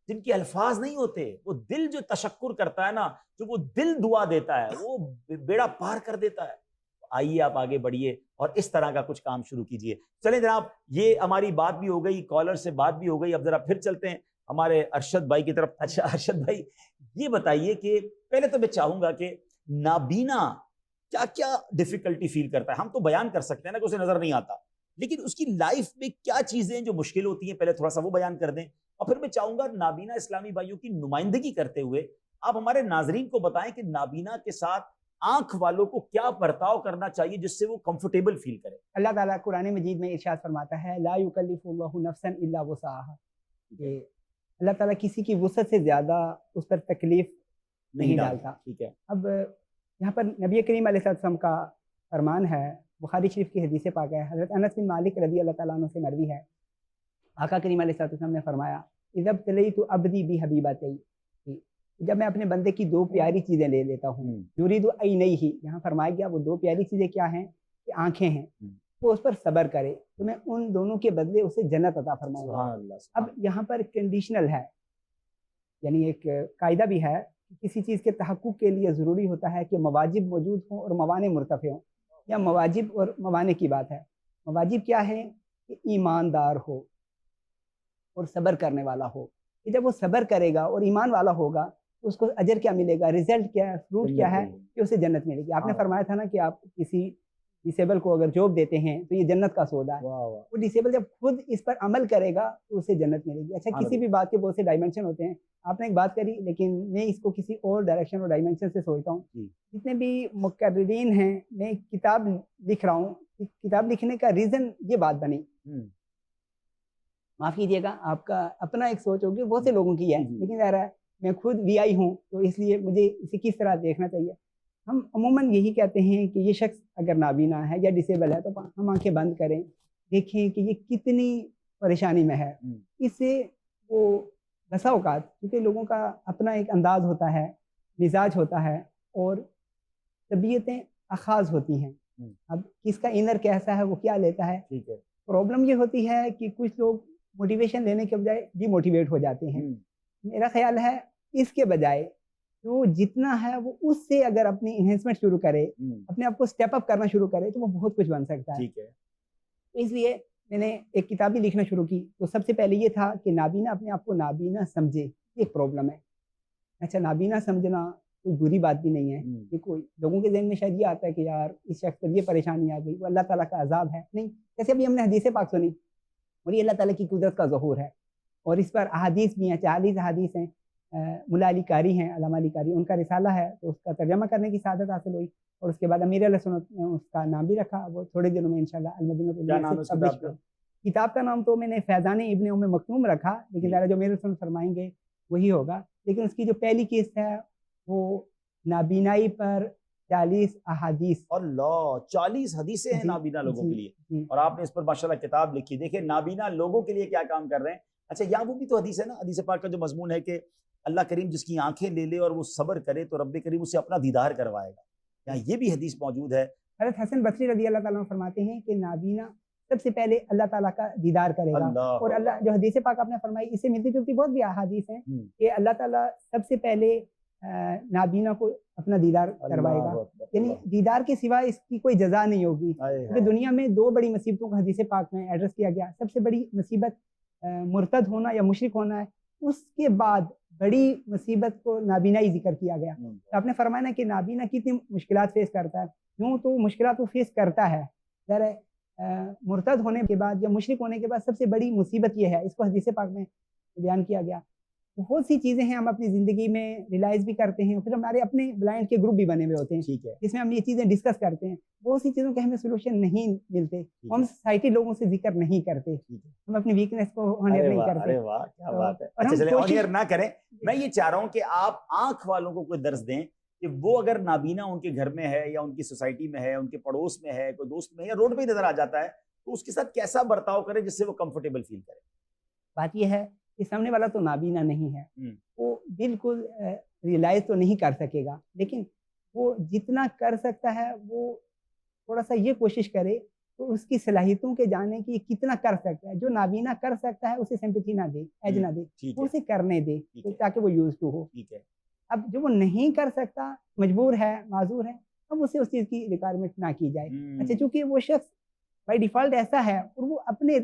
جن کے الفاظ نہیں ہوتے, وہ دل جو تشکر کرتا ہے نا, جو وہ دل دعا دیتا ہے وہ بیڑا پار کر دیتا ہے. آئیے آپ آگے بڑھیے اور اس طرح کا کچھ کام شروع کیجئے. چلیں جناب, یہ ہماری بات بھی ہو گئی, کالر سے بات بھی ہو گئی, اب ذرا پھر چلتے ہیں ہمارے ارشد بھائی کی طرف. اچھا ارشد بھائی یہ بتائیے کہ پہلے تو میں چاہوں گا کہ نابینا کیا کیا ڈیفیکلٹی فیل کرتا ہے. ہم تو بیان کر سکتے ہیں نا کہ اسے نظر نہیں آتا, لیکن اس کی لائف میں کیا چیزیں جو مشکل ہوتی ہیں, پہلے تھوڑا سا وہ بیان کر دیں. اور پھر میں چاہوں گا نابینا اسلامی بھائیوں کی نمائندگی کرتے ہوئے آپ ہمارے ناظرین کو بتائیں کہ نابینا کے ساتھ آنکھ والوں کو کیا برتاؤ کرنا چاہیے جس سے وہ کمفرٹیبل فیل کرے. اللہ تعالیٰ قرآن مجید میں ارشاد فرماتا ہے لا یکلف اللہ نفسا الا وسعها, کہ اللہ تعالیٰ کسی کی وسعت سے زیادہ اس پر تکلیف نہیں ڈالتا. ٹھیک ہے. اب یہاں پر نبی کریم علیہ السلام کا فرمان ہے, بخاری شریف کی حدیث پاک ہے, حضرت انس بن مالک رضی اللہ تعالیٰ عنہ سے مروی ہے, آقا کریم علیہ السلام نے فرمایا اذا ابتلیت عبدی بحبیبتی, جب میں اپنے بندے کی دو پیاری چیزیں لے لیتا ہوں, یرید عینیہ, یہاں فرمایا گیا وہ دو پیاری چیزیں کیا ہیں کہ آنکھیں ہیں, وہ اس پر صبر کرے تو میں ان دونوں کے بدلے اسے جنت عطا فرماؤں گا. اب یہاں پر کنڈیشنل ہے یعنی ایک قاعدہ بھی ہے کہ کسی چیز کے تحقق کے لیے ضروری ہوتا ہے کہ مواجب موجود ہوں اور موانع مرتفع ہوں. یا مواجب اور موانع کی بات ہے. مواجب کیا ہے؟ کہ ایماندار ہو اور صبر کرنے والا ہو. کہ جب وہ صبر کرے گا اور ایمان والا ہوگا تو اس کو اجر کیا ملے گا، رزلٹ کیا ہے، فروٹ کیا ہے کہ اسے جنت ملے گی. آپ نے فرمایا تھا نا کہ آپ کسی ڈسیبل کو اگر جاب دیتے ہیں تو یہ جنت کا سودا ہے. وہ ڈسیبل جب خود اس پر عمل کرے گا تو اسے جنت ملے گی. اچھا، کسی بھی بات کے بہت سے ڈائمینشن ہوتے ہیں. آپ نے ایک بات کری لیکن میں اس کو کسی اور ڈائریکشن اور ڈائمینشن سے سوچتا ہوں. جتنے بھی مقررین ہیں، میں ایک کتاب لکھ رہا ہوں. کتاب لکھنے کا ریزن یہ بات بنی، معاف کیجیے گا، آپ کا اپنا ایک سوچ ہوگی، بہت سے لوگوں کی ہے، لیکن ظاہر ہے میں خود وی آئی ہوں تو اس لیے مجھے اسے کس طرح دیکھنا چاہیے. ہم عموماً یہی کہتے ہیں کہ یہ شخص اگر نابینا ہے یا ڈسیبل ہے تو ہم آنکھیں بند کریں، دیکھیں کہ یہ کتنی پریشانی میں ہے. اس سے وہ بسا اوقات، کیونکہ لوگوں کا اپنا ایک انداز ہوتا ہے، مزاج ہوتا ہے اور طبیعتیں اخاذ ہوتی ہیں. اب کس کا انر کیسا ہے وہ کیا لیتا ہے. پرابلم یہ ہوتی ہے کہ کچھ لوگ موٹیویشن لینے کے بجائے ڈی موٹیویٹ ہو جاتے ہیں. میرا خیال ہے اس کے بجائے جو جتنا ہے وہ اس سے اگر اپنی انہینسمنٹ شروع کرے، اپنے آپ کو سٹیپ اپ کرنا شروع کرے تو وہ بہت کچھ بن سکتا ہے. اس لیے میں نے ایک کتاب بھی لکھنا شروع کی تو سب سے پہلے یہ تھا کہ نابینا اپنے آپ کو نابینا سمجھے. ایک پرابلم ہے. اچھا، نابینا سمجھنا کوئی بری بات بھی نہیں ہے. یہ کوئی لوگوں کے ذہن میں شاید یہ آتا ہے کہ یار اس شخص پر یہ پریشانی آ گئی، وہ اللہ تعالیٰ کا عذاب ہے. نہیں، جیسے ابھی ہم نے حدیث پاک سنی اور یہ اللہ تعالیٰ کی قدرت کا ظہور ہے، اور اس پر احادیث بھی ہیں، 40 احادیث ہیں. ملا علی قاری ہیں، علامہ علی قاری، ان کا رسالہ ہے تو اس کا ترجمہ کرنے کی سعادت حاصل ہوئی. اور اس کے بعد امیر علیہ سنت نے اس کا نام بھی رکھا. وہ تھوڑے دنوں میں انشاءاللہ المدینہ. کتاب کا نام تو میں نے فیضان ابن ام مکتوم رکھا، لیکن ذرا جو میرے سنت فرمائیں گے وہی ہوگا. لیکن اس کی جو پہلی قسط ہے وہ نابینائی پر 40 احادیث. اللہ، 40 حدیثیں ہیں نابینا لوگوں کے لیے، اور آپ نے اس پر ماشاءاللہ کتاب لکھی. دیکھیں نابینا لوگوں کے لیے کیا کام کر رہے ہیں. اچھا، یہاں وہ بھی تو حدیث ہے نا، حدیث پاک کا جو مضمون ہے کہ اللہ کریم جس کی آنکھیں لے لے اور وہ صبر کرے تو رب کریم اسے اپنا دیدار کروائے گا. یہاں یہ بھی حدیث موجود ہے. حضرت حسن بصری رضی اللہ تعالیٰ عنہ فرماتے ہیں کہ نابینا سب سے پہلے اللہ تعالیٰ کا دیدار کرے گا. اور اللہ جو حدیث پاک آپ نے فرمائی، اس سے ملتی جلتی بہت بھی احادیث ہیں کہ اللہ تعالیٰ سب سے پہلے نابینا کو اپنا دیدار کروائے گا. یعنی دیدار کے سوا اس کی کوئی جزا نہیں ہوگی. کیونکہ دنیا میں 2 بڑی مصیبتوں کا حدیث پاک میں ایڈریس کیا گیا. سب سے بڑی مصیبت مرتد ہونا یا مشرک ہونا ہے. اس کے بعد بڑی مصیبت کو نابینائی ذکر کیا گیا. آپ نے فرمایا نا کہ نابینا کتنی مشکلات فیس کرتا ہے. یوں تو مشکلات وہ فیس کرتا ہے، ذرا مرتد ہونے کے بعد یا مشرک ہونے کے بعد سب سے بڑی مصیبت یہ ہے. اس کو حدیث پاک میں بیان کیا گیا. بہت سی چیزیں ہیں ہم اپنی زندگی میں ریلائز بھی کرتے ہیں، پھر ہمارے اپنے بلائنڈ کے گروپ بھی بنے ہوئے ہوتے ہیں جس میں ہم یہ چیزیں ڈسکس کرتے ہیں. بہت سی چیزوں کے ہمیں سولوشن نہیں ملتے. ہم سوسائٹی لوگوں سے ذکر نہیں کرتے، ہم اپنی ویکنیس کو آنر نہیں کرتے. ارے واہ، کیا بات ہے. اچھا چلیں آنر نہ کریں. میں یہ چاہ رہا ہوں کہ آپ آنکھ والوں کو کوئی درس دیں کہ وہ اگر نابینا ان کے گھر میں ہے یا ان کی سوسائٹی میں ہے، ان کے پڑوس میں ہے، کوئی دوست میں ہے یا روڈ پہ ہی نظر آ جاتا ہے، تو اس کے ساتھ کیسا برتاؤ کرے جس سے وہ کمفرٹیبل فیل کرے. بات یہ ہے کہ سامنے والا تو نابینا نہیں ہے، وہ بالکل ریلائز تو نہیں کر سکے گا، لیکن وہ جتنا کر سکتا ہے وہ تھوڑا سا یہ کوشش کرے تو اس کی صلاحیتوں کے جانے کی کتنا کر سکتا ہے. جو نابینا کر سکتا ہے اسے سمپیتھی نہ دے، ایج نہ دے، وہ اسے کرنے دے تاکہ وہ یوز ٹو ہو. اب جو وہ نہیں کر سکتا، مجبور ہے، معذور ہے، اب اسے اس چیز کی ریکوائرمنٹ نہ کی جائے. اچھا، چونکہ وہ شخص بائی ڈیفالٹ ایسا ہے اور وہ اپنے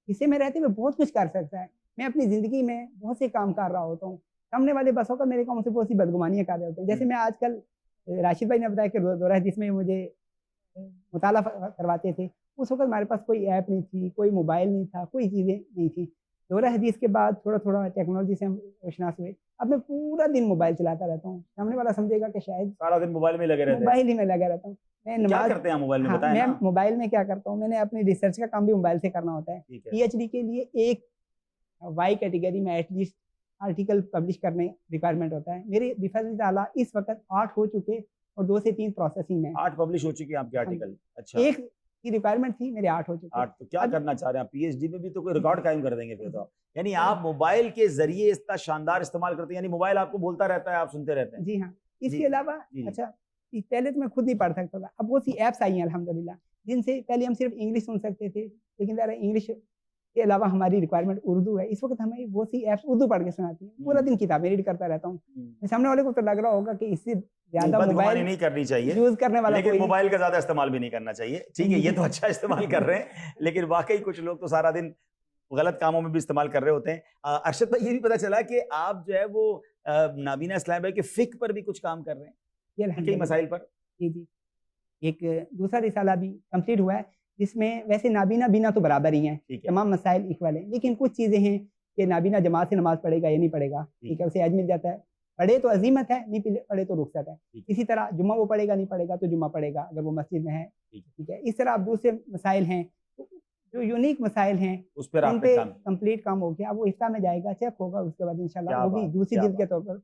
حصے میں رہتے ہوئے بہت کچھ کر سکتا ہے. میں اپنی زندگی میں بہت سے کام کر رہا ہوتا ہوں، سامنے والے بسوں کا میرے کام سے بہت سی بدگمانیاں کر رہے ہوتے ہیں. جیسے میں آج کل راشد بھائی نے بتایا کہ دورہ حدیث میں مجھے مطالعہ کرواتے تھے. اس وقت ہمارے پاس کوئی ایپ نہیں تھی، کوئی موبائل نہیں تھا، کوئی چیزیں نہیں تھی. دورہ حدیث کے بعد تھوڑا تھوڑا ٹیکنالوجی سے ہم روشناس ہوئے. اب میں پورا دن موبائل چلاتا رہتا ہوں. سامنے والا سمجھے گا کہ شاید سارا دن موبائل میں لگے رہتے ہیں. موبائل ہی میں لگا رہتا ہوں. میں کیا کرتے ہیں موبائل میں بتائیں میں نا. موبائل میں کیا کرتا ہوں، میں نے اپنی ریسرچ کا کام بھی موبائل سے کرنا ہوتا ہے. پی ایچ ڈی کے لیے ایک وائی کیٹیگری میں ایٹ لیسٹ آرٹیکل پبلش کرنے ریکوائرمنٹ ہوتا ہے. میرے بفضل تعالیٰ اس وقت 8 ہو چکے اور 2 سے 3 پروسیسنگ میں. 8 پبلش ہو چکے آپ کے آرٹیکل؟ اچھا، ایک کی ریکوائرمنٹ تھی، میرے 8 ہو چکے. 8 تو کیا کرنا چاہ رہے ہیں آپ؟ پی ایچ ڈی میں بھی تو کوئی ریکارڈ قائم کر دیں گے پھر تو. یعنی آپ موبائل کے ذریعے اتنا شاندار استعمال کرتے ہیں، یعنی موبائل آپ کو بولتا رہتا ہے، آپ سنتے رہتے ہیں. جی ہاں. اس کے علاوہ اچھا، پہلے تو میں خود نہیں پڑھ سکتا تھا، اب بہت سی ایپس آئی ہیں الحمدللہ جن سے پہلے ہم صرف انگلش سن سکتے تھے، لیکن ذرا انگلش کے علاوہ ہماری ریکوائرمنٹ اردو ہے. اس وقت ہمیں وہ سی ایپس اردو پڑھ کے سناتی ہیں, پورا دن کتابیں ریڈ کرتا رہتا ہوں. سامنے والے کو تو لگ رہا ہوگا کہ اس سے زیادہ بدگمانی موبائل نہیں کرنی چاہیے یوز کرنے والا لیکن کوئی موبائل کا زیادہ استعمال بھی نہیں کرنا چاہیے. ٹھیک ہے, یہ تو اچھا استعمال کر رہے ہیں, لیکن واقعی کچھ لوگ تو سارا دن غلط کاموں میں بھی استعمال کر رہے ہوتے ہیں. ارشد بھائی, یہ بھی پتا چلا کہ آپ جو ہے وہ نابینا اسلام بھائی کے فقہ پر بھی کچھ کام کر رہے ہیں, یہ الحمد کئی للہ. مسائل پر. جی جی, ایک دوسرا رسالہ بھی کمپلیٹ ہوا ہے جس میں ویسے نابینا بینا تو برابر ہی ہیں, ٹھیک ہے, تمام مسائل اکول ہیں, لیکن کچھ چیزیں ہیں کہ نابینا جماعت سے نماز پڑھے گا یا نہیں پڑھے گا, ٹھیک ہے, اسے حج مل جاتا ہے, پڑھے تو عزیمت ہے, نہیں پڑھے تو رخصت ہے. اسی طرح جمعہ وہ پڑھے گا نہیں پڑھے گا تو جمعہ پڑھے گا اگر وہ مسجد میں ہے, ٹھیک ہے. اس طرح اب دوسرے مسائل ہیں جو یونیک مسائل ہیں, اس پر ان پہ کمپلیٹ کام ہو گیا. اب وہ افتاء میں جائے گا, چیک ہوگا, اس کے بعد انشاءاللہ وہ بھی دوسری جلد کے طور پر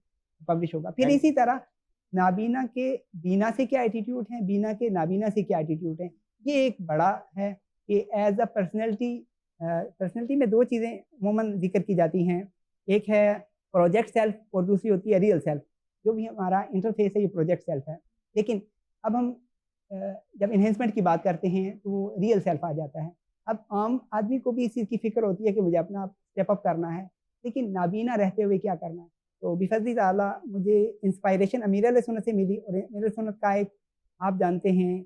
پبلش ہوگا. پھر اسی طرح نابینا کے بینا سے کیا ایٹیٹیوڈ ہیں, بینا کے نابینا سے کیا ایٹیٹیوڈ ہیں, یہ ایک بڑا ہے کہ ایز اے پرسنالٹی میں دو چیزیں عموماً ذکر کی جاتی ہیں. ایک ہے پروجیکٹ سیلف اور دوسری ہوتی ہے ریئل سیلف. جو بھی ہمارا انٹرفیس ہے یہ پروجیکٹ سیلف ہے, لیکن اب ہم جب انہینسمنٹ کی بات کرتے ہیں تو وہ ریئل سیلف آ جاتا ہے. اب عام آدمی کو بھی اس چیز کی فکر ہوتی ہے کہ مجھے اپنا اسٹیپ اپ کرنا ہے, لیکن نابینا رہتے ہوئے کیا کرنا ہے. تو بفضل تعالیٰ مجھے انسپائریشن امیر علیہ سنت سے ملی, اور امیر علیہ سنت کا ایک آپ جانتے ہیں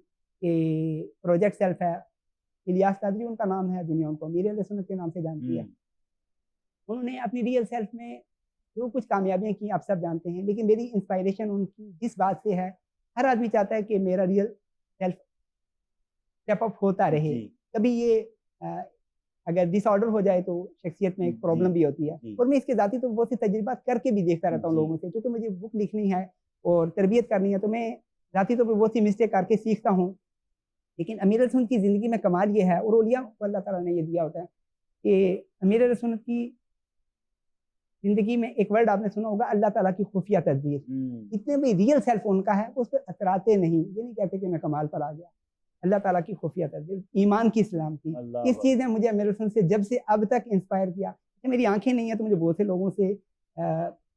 کہ پروجیکٹ سیلف ہے, الیاس قادری ان کا نام ہے, دنیا ان کو امیر علیہ سنت کے نام سے جانتی ہے. انہوں نے اپنی ریئل سیلف میں جو کچھ کامیابیاں کی آپ سب جانتے ہیں, لیکن میری انسپائریشن ان کی جس بات سے ہے, ہر آدمی چاہتا ہے کہ میرا ریئل سیلف اسٹیپ اپ ہوتا رہے. کبھی یہ اگر ڈس آرڈر ہو جائے تو شخصیت میں ایک پرابلم بھی ہوتی ہے, اور میں اس کے ذاتی تو بہت سی تجربات کر کے بھی دیکھتا رہتا ہوں لوگوں سے, کیونکہ مجھے بک لکھنی ہے اور تربیت کرنی ہے, تو میں ذاتی طور پر بہت سی مسٹیک کر کے سیکھتا ہوں. لیکن امیر علیہ سنت کی زندگی میں کمال یہ ہے, اور اولیاء کو اللہ تعالیٰ نے یہ دیا ہوتا ہے کہ امیر علیہ سنت کی زندگی میں ایک ورڈ آپ نے سنا ہوگا, اللہ تعالیٰ کی خفیہ تدبیر. اتنے بھی ریئل سیلف ان کا ہے, اس پہ اتراتے نہیں, یہ نہیں کہتے کہ میں کمال پر آ گیا. اللہ تعالیٰ کی خفیہ تدبیر, ایمان کی اسلام کی اس چیز نے مجھے امیر علیہ سنت سے جب سے اب تک انسپائر کیا. کہ میری آنکھیں نہیں ہیں تو مجھے بہت سے لوگوں سے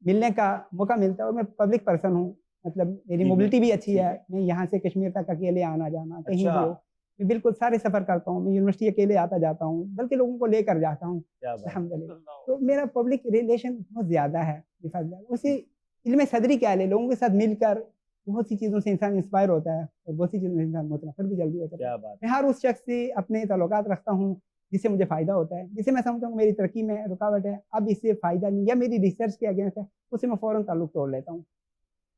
ملنے کا موقع ملتا ہے, اور میں پبلک پرسن ہوں, مطلب میری موبلٹی بھی اچھی ہے. میں یہاں سے کشمیر تک اکیلے آنا جانا کہیں بھی ہو, میں بالکل سارے سفر کرتا ہوں, میں یونیورسٹی اکیلے آتا جاتا ہوں, بلکہ لوگوں کو لے کر جاتا ہوں الحمدللہ. تو میرا پبلک ریلیشن بہت زیادہ ہے. اسے علم صدری کیا لے, لوگوں کے ساتھ مل کر بہت سی چیزوں سے انسان انسپائر ہوتا ہے, اور بہت سی چیزوں سے انسان متنفر بھی جلدی ہوتا ہے. میں ہر اس شخص سے اپنے تعلقات رکھتا ہوں جس سے مجھے فائدہ ہوتا ہے, جسے میں سمجھتا ہوں میری ترقی میں رکاوٹ ہے, اب اس سے فائدہ نہیں, یا میری ریسرچ کے اگینسٹ ہے, اس سے میں فوراً تعلق توڑ لیتا ہوں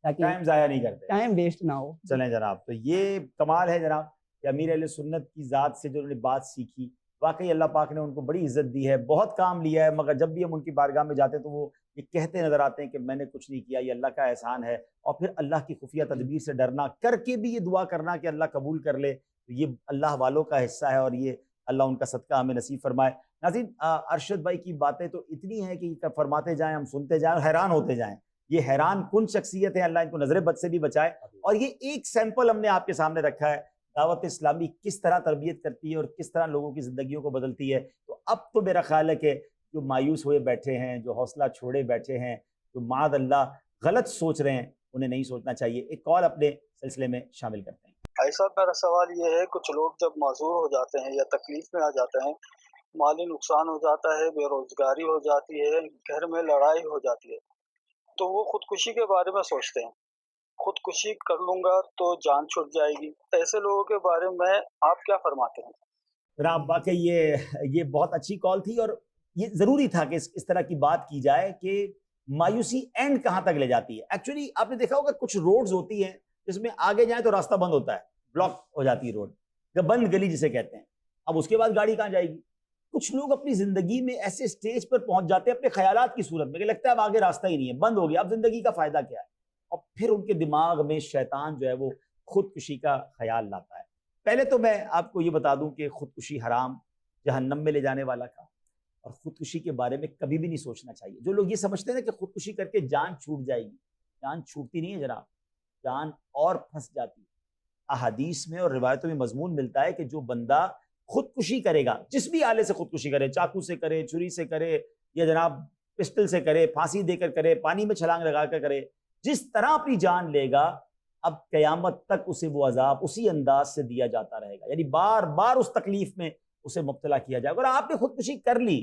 تاکہ ٹائم ضائع نہیں کرتے, ٹائم ویسٹ نہ ہو. چلیں جناب, تو یہ کمال ہے جناب کہ امیر اہل سنت کی ذات سے جو انہوں نے بات سیکھی, واقعی اللہ پاک نے ان کو بڑی عزت دی ہے, بہت کام لیا ہے, مگر جب بھی ہم ان کی بارگاہ میں جاتے ہیں تو وہ یہ کہتے نظر آتے ہیں کہ میں نے کچھ نہیں کیا, یہ اللہ کا احسان ہے. اور پھر اللہ کی خفیہ تدبیر سے ڈرنا, کر کے بھی یہ دعا کرنا کہ اللہ قبول کر لے, تو یہ اللہ والوں کا حصہ ہے, اور یہ اللہ ان کا صدقہ ہمیں نصیب فرمائے. ناظرین, ارشد بھائی کی باتیں تو اتنی ہیں کہ فرماتے جائیں, ہم سنتے جائیں اور حیران ہوتے جائیں. یہ حیران کن شخصیت ہے, اللہ ان کو نظر بد سے بھی بچائے. اور یہ ایک سیمپل ہم نے آپ کے سامنے رکھا ہے, دعوت اسلامی کس طرح تربیت کرتی ہے اور کس طرح لوگوں کی زندگیوں کو بدلتی ہے. تو اب تو میرا خیال ہے کہ جو مایوس ہوئے بیٹھے ہیں, جو حوصلہ چھوڑے بیٹھے ہیں, جو معاذ اللہ غلط سوچ رہے ہیں, انہیں نہیں سوچنا چاہیے. ایک کال اپنے سلسلے میں شامل کرتے ہیں. ایسا میرا سوال یہ ہے, کچھ لوگ جب معذور ہو جاتے ہیں یا تکلیف میں آ جاتے ہیں, مالی نقصان ہو جاتا ہے, بے روزگاری ہو جاتی ہے, گھر میں لڑائی ہو جاتی ہے, تو وہ خودکشی کے بارے میں سوچتے ہیں, خودکشی کر لوں گا تو جان چھوٹ جائے گی. ایسے لوگوں کے بارے میں آپ کیا فرماتے ہیں؟ جناب واقعی یہ بہت اچھی کال تھی, اور یہ ضروری تھا کہ اس طرح کی بات کی جائے کہ مایوسی اینڈ کہاں تک لے جاتی ہے. ایکچولی آپ نے دیکھا ہوگا کچھ روڈز ہوتی ہیں جس میں آگے جائیں تو راستہ بند ہوتا ہے, بلاک ہو جاتی ہے روڈ, بند گلی جسے کہتے ہیں. اب اس کے بعد گاڑی کہاں جائے گی. کچھ لوگ اپنی زندگی میں ایسے سٹیج پر پہنچ جاتے ہیں اپنے خیالات کی صورت میں کہ لگتا ہے اب آگے راستہ ہی نہیں ہے, بند ہو گیا, اب زندگی کا فائدہ کیا ہے. اور پھر ان کے دماغ میں شیطان جو ہے وہ خودکشی کا خیال لاتا ہے. پہلے تو میں آپ کو یہ بتا دوں کہ خودکشی حرام, جہنم میں لے جانے والا کام, اور خودکشی کے بارے میں کبھی بھی نہیں سوچنا چاہیے. جو لوگ یہ سمجھتے ہیں نا کہ خودکشی کر کے جان چھوٹ جائے گی, جان چھوٹتی نہیں ہے جناب, جان اور پھنس جاتی ہے. احادیث میں اور روایتوں میں مضمون ملتا ہے کہ جو بندہ خودکشی کرے گا, جس بھی آلے سے خودکشی کرے, چاقو سے کرے, چھری سے کرے, یا جناب پسٹل سے کرے, پھانسی دے کر کرے, پانی میں چھلانگ لگا کر کرے, جس طرح اپنی جان لے گا, اب قیامت تک اسے وہ عذاب اسی انداز سے دیا جاتا رہے گا. یعنی بار بار اس تکلیف میں اسے مبتلا کیا جائے. اور آپ نے خودکشی کر لی،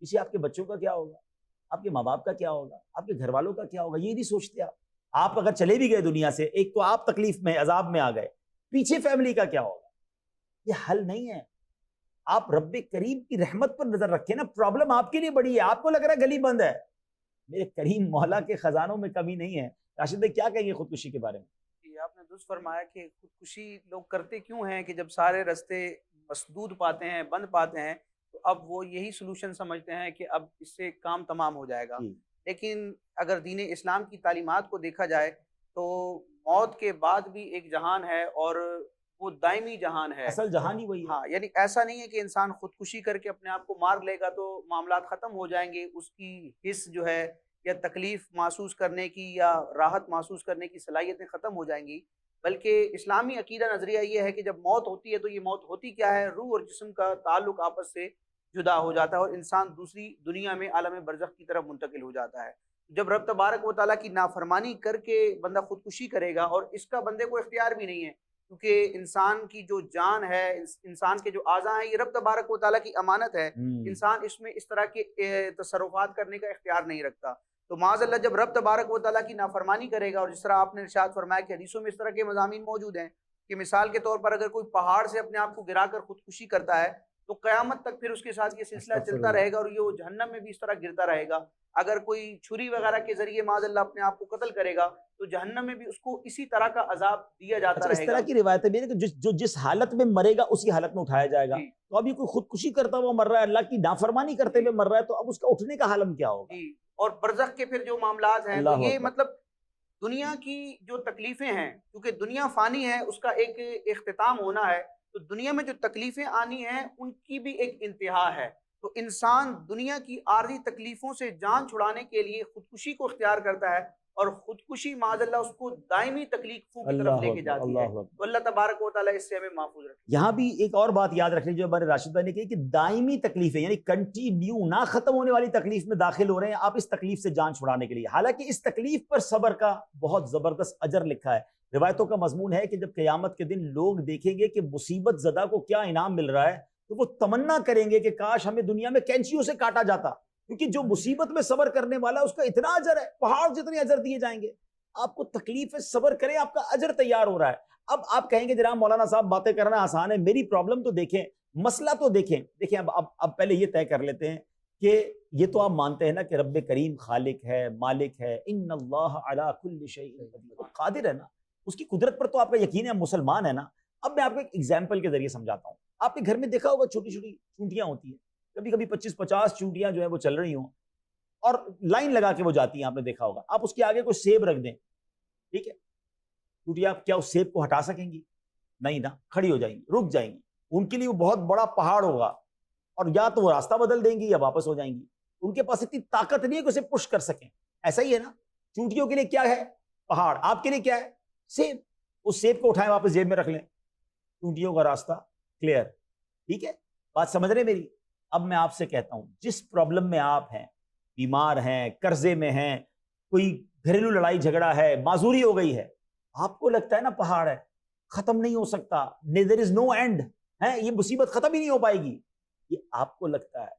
پیچھے آپ کے بچوں کا کیا ہوگا، آپ کے ماں باپ کا کیا ہوگا، آپ کے گھر والوں کا کیا ہوگا، یہ نہیں سوچتے آپ. آپ اگر چلے بھی گئے دنیا سے، ایک تو آپ تکلیف میں عذاب میں آ گئے، پیچھے فیملی کا کیا ہوگا. یہ حل نہیں ہے. آپ رب کریم کی رحمت پر نظر رکھیں نا. پرابلم آپ کے لیے بڑی ہے، آپ کو لگ رہا ہے گلی بند ہے، میرے کریم مولا کے خزانوں میں کمی نہیں ہے. راشد بھائی کیا کہیں گے خودکشی کے بارے میں؟ آپ نے درست فرمایا کہ خودکشی لوگ کرتے کیوں ہیں کہ جب سارے راستے مسدود پاتے ہیں، بند پاتے ہیں، تو اب وہ یہی سلوشن سمجھتے ہیں کہ اب اس سے کام تمام ہو جائے گا. لیکن اگر دین اسلام کی تعلیمات کو دیکھا جائے تو موت کے بعد بھی ایک جہان ہے، اور وہ دائمی جہان ہے. اصل جہان ہی وہی ہے. ہاں، یعنی ایسا نہیں ہے کہ انسان خودکشی کر کے اپنے آپ کو مار لے گا تو معاملات ختم ہو جائیں گے، اس کی حس جو ہے یا تکلیف محسوس کرنے کی یا راحت محسوس کرنے کی صلاحیتیں ختم ہو جائیں گی. بلکہ اسلامی عقیدہ نظریہ یہ ہے کہ جب موت ہوتی ہے تو یہ موت ہوتی کیا ہے، روح اور جسم کا تعلق آپس سے جدا ہو جاتا ہے اور انسان دوسری دنیا میں عالم برزخ کی طرف منتقل ہو جاتا ہے. جب رب تبارک و تعالیٰ کی نافرمانی کر کے بندہ خودکشی کرے گا، اور اس کا بندے کو اختیار بھی نہیں ہے، کیونکہ انسان کی جو جان ہے، انسان کے جو اعضاء ہیں، یہ رب تبارک و تعالیٰ کی امانت ہے. انسان اس میں اس طرح کے تصرفات کرنے کا اختیار نہیں رکھتا. تو معاذ اللہ جب رب تبارک و تعالیٰ کی نافرمانی کرے گا، اور جس طرح آپ نے ارشاد فرمایا کہ حدیثوں میں اس طرح کے مضامین موجود ہیں کہ مثال کے طور پر اگر کوئی پہاڑ سے اپنے آپ کو گرا کر خودکشی کرتا ہے تو قیامت تک پھر اس کے ساتھ یہ سلسلہ چلتا رہے گا، اور یہ جہنم میں بھی اس طرح گرتا رہے گا. اگر کوئی چھری وغیرہ کے ذریعے معاذ اللہ اپنے آپ کو قتل کرے گا تو جہنم میں بھی اس کو اسی طرح کا عذاب دیا جاتا رہے گا. اس طرح کی روایتیں بھی ہیں کہ جو جس حالت میں مرے گا اسی حالت میں اٹھایا جائے گا. تو ابھی کوئی خودکشی کرتا ہوا مر رہا ہے، اللہ کی نافرمانی کرتے ہوئے مر رہا ہے، تو اب اس کا اٹھنے کا عالم کیا ہوگا. اور برزخ کے پھر جو معاملات ہیں تو یہ مطلب دنیا کی جو تکلیفیں ہیں، کیونکہ دنیا فانی ہے، اس کا ایک اختتام ہونا ہے، تو دنیا میں جو تکلیفیں آنی ہیں ان کی بھی ایک انتہا ہے. تو انسان دنیا کی عارضی تکلیفوں سے جان چھڑانے کے لیے خودکشی کو اختیار کرتا ہے، اور خودکشی معاذ اللہ اس کو دائمی تکلیفوں کی طرف لے کے جاتی ہے. تو اللہ تبارک و تعالیٰ اس سے ہمیں محفوظ رکھے. یہاں بھی ایک اور بات یاد رکھیں جو ہمارے راشد بھائی نے کہی کہ دائمی تکلیفیں، یعنی کنٹینیو نہ ختم ہونے والی تکلیف میں داخل ہو رہے ہیں آپ اس تکلیف سے جان چھڑانے کے لیے. حالانکہ اس تکلیف پر صبر کا بہت زبردست اجر لکھا ہے. روایتوں کا مضمون ہے کہ جب قیامت کے دن لوگ دیکھیں گے کہ مصیبت زدہ کو کیا انعام مل رہا ہے تو وہ تمنا کریں گے کہ کاش ہمیں دنیا میں کینچیوں سے کاٹا جاتا، کیونکہ جو مصیبت میں صبر کرنے والا اس کا اتنا اجر ہے، پہاڑ جتنے اجر دیے جائیں گے. آپ کو تکلیف ہے، صبر کریں، آپ کا اجر تیار ہو رہا ہے. اب آپ کہیں گے جناب مولانا صاحب باتیں کرنا آسان ہے، میری پرابلم تو دیکھیں، مسئلہ تو دیکھیں. اب پہلے یہ طے کر لیتے ہیں کہ یہ تو آپ مانتے ہیں نا کہ رب کریم خالق ہے، مالک ہے، ان اللہ علی کل شیء قدیر، قادر ہے نا، اس کی قدرت پر تو آپ کا یقین ہے، مسلمان ہے نا. اب میں آپ کو ایک ایگزامپل کے ذریعے سمجھاتا ہوں. آپ کے گھر میں دیکھا ہوگا چھوٹی چھوٹی چونٹیاں ہوتی ہیں، کبھی کبھی 25-50 چونٹیاں جو ہیں وہ چل رہی ہوں اور لائن لگا کے وہ جاتی ہیں. آپ نے دیکھا ہوگا، آپ اس کے آگے کوئی سیب رکھ دیں، ٹھیک ہے، چونٹیاں کیا اس سیب کو ہٹا سکیں گی؟ نہیں نا، کھڑی ہو جائیں گی، رک جائیں گی. ان کے لیے وہ بہت بڑا پہاڑ ہوگا، اور یا تو وہ راستہ بدل دیں گی یا واپس ہو جائیں گی. ان کے پاس اتنی طاقت نہیں ہے کہ اسے پش کر سکیں. ایسا ہی ہے نا، چونٹیوں کے لیے کیا ہے؟ پہاڑ. آپ کے لیے کیا ہے؟ سیب. اس سیب کو اٹھائیں، واپس جیب میں رکھ لیں، چونٹیوں کا راستہ کلیئر. ٹھیک ہے، بات سمجھ رہے میری؟ اب میں آپ سے کہتا ہوں، جس پرابلم میں آپ ہیں، بیمار ہیں، قرضے میں ہیں، کوئی گھریلو لڑائی جھگڑا ہے، معذوری ہو گئی ہے، آپ کو لگتا ہے نا پہاڑ ہے، ختم نہیں ہو سکتا، there is no end ہے، یہ مصیبت ختم ہی نہیں ہو پائے گی، یہ آپ کو لگتا ہے.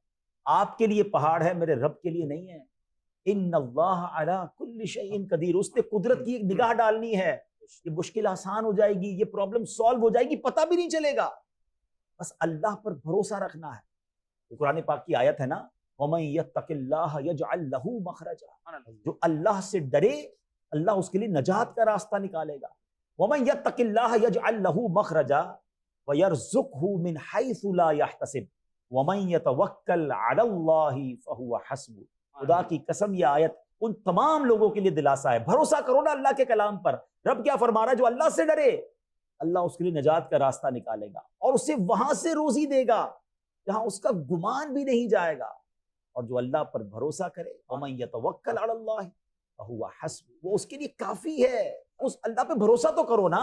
آپ کے لیے پہاڑ ہے، میرے رب کے لیے نہیں ہے. ان اللہ علی کل شیء قدیر، اس نے قدرت کی ایک نگاہ ڈالنی ہے، یہ مشکل آسان ہو جائے گی، یہ پرابلم سالو ہو جائے گی، پتہ بھی نہیں چلے گا. بس اللہ پر بھروسہ رکھنا ہے. قرآن پاک کی آیت ہے نا، وَمَن يَتَّقِ اللَّهَ يَجْعَلْ لَهُ مَخْرَجًا، جو اللہ سے ڈرے اللہ اس کے لیے نجات کا راستہ نکالے گا. وَمَن يَتَّقِ اللَّهَ يَجْعَلْ لَهُ مَخْرَجًا وَيَرْزُقْهُ مِنْ حَيْثُ لَا يَحْتَسِبُ وَمَن يَتَوَكَّلْ عَلَى اللَّهِ فَهُوَ حَسْبُهُ. خدا کی قسم یہ آیت ان تمام لوگوں کے لیے دلاسا ہے. بھروسہ کرو نا اللہ کے کلام پر. رب کیا فرما رہا ہے؟ جو اللہ سے ڈرے اللہ اس کے لیے نجات کا راستہ نکالے گا اور اسے وہاں سے روزی دے گا جہاں اس کا گمان بھی نہیں جائے گا. اور جو اللہ پر بھروسہ کرے وَمَن يَتَوَكَّلْ عَلَى اللَّهِ فَهُوَ حَسْبُهُ، وہ اس کے لیے کافی ہے. اس اللہ پہ بھروسہ تو کرو نا.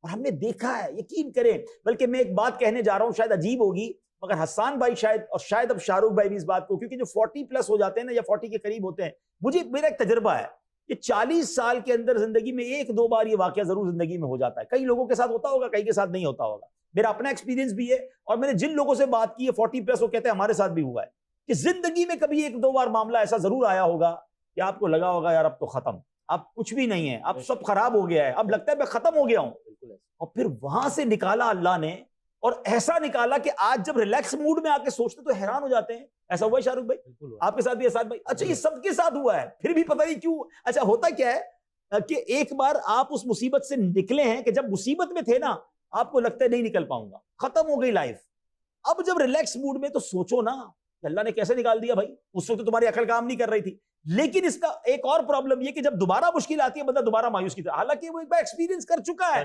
اور ہم نے دیکھا ہے، یقین کریں. بلکہ میں ایک بات کہنے جا رہا ہوں، شاید عجیب ہوگی، مگر حسان بھائی شاید اب شاہ رخ بھائی بھی اس بات کو، کیونکہ جو 40+ ہو جاتے ہیں نا یا 40 کے قریب ہوتے ہیں، میرا ایک تجربہ ہے کہ 40 سال کے اندر زندگی میں 1-2 بار یہ واقعہ ضرور زندگی میں ہو جاتا ہے. کئی لوگوں کے ساتھ ہوتا ہوگا، کئی کے ساتھ نہیں ہوتا ہوگا. میرا اپنا ایکسپیرینس بھی ہے اور میں نے جن لوگوں سے بات کی ہے 40 پلس وہ کہتے ہیں ہمارے ساتھ بھی ہوا ہے کہ زندگی میں کبھی ایک دو بار معاملہ ایسا ضرور آیا ہوگا کہ آپ کو لگا ہوگا یار اب تو ختم، اب کچھ بھی نہیں ہے، اب سب خراب ہو گیا ہے، اب لگتا ہے میں ختم ہو گیا ہوں، اور پھر وہاں سے نکالا اللہ نے، اور ایسا نکالا کہ آج جب ریلیکس موڈ میں آ کے سوچتے تو حیران ہو جاتے ہیں. ایسا ہوا ہے شاہ رخ بھائی؟ آپ کے ساتھ بھی اساد بھائی؟ اچھا یہ سب کے ساتھ ہوا ہے، پھر بھی پتہ نہیں کیوں. اچھا ہوتا کیا ہے کہ ایک بار آپ اس مصیبت سے نکلے ہیں کہ جب مصیبت میں تھے نا آپ کو لگتا ہے نہیں نکل پاؤں گا، ختم ہو گئی لائف. اب جب ریلیکس موڈ میں تو سوچو نا کہ اللہ نے کیسے نکال دیا بھائی. اس وقت تو تمہاری عقل کام نہیں کر رہی تھی. لیکن اس کا ایک اور پرابلم یہ کہ جب دوبارہ مشکل آتی ہے بندہ دوبارہ مایوس کی طرح، حالانکہ وہ ایک بار ایکسپیرینس کر چکا ہے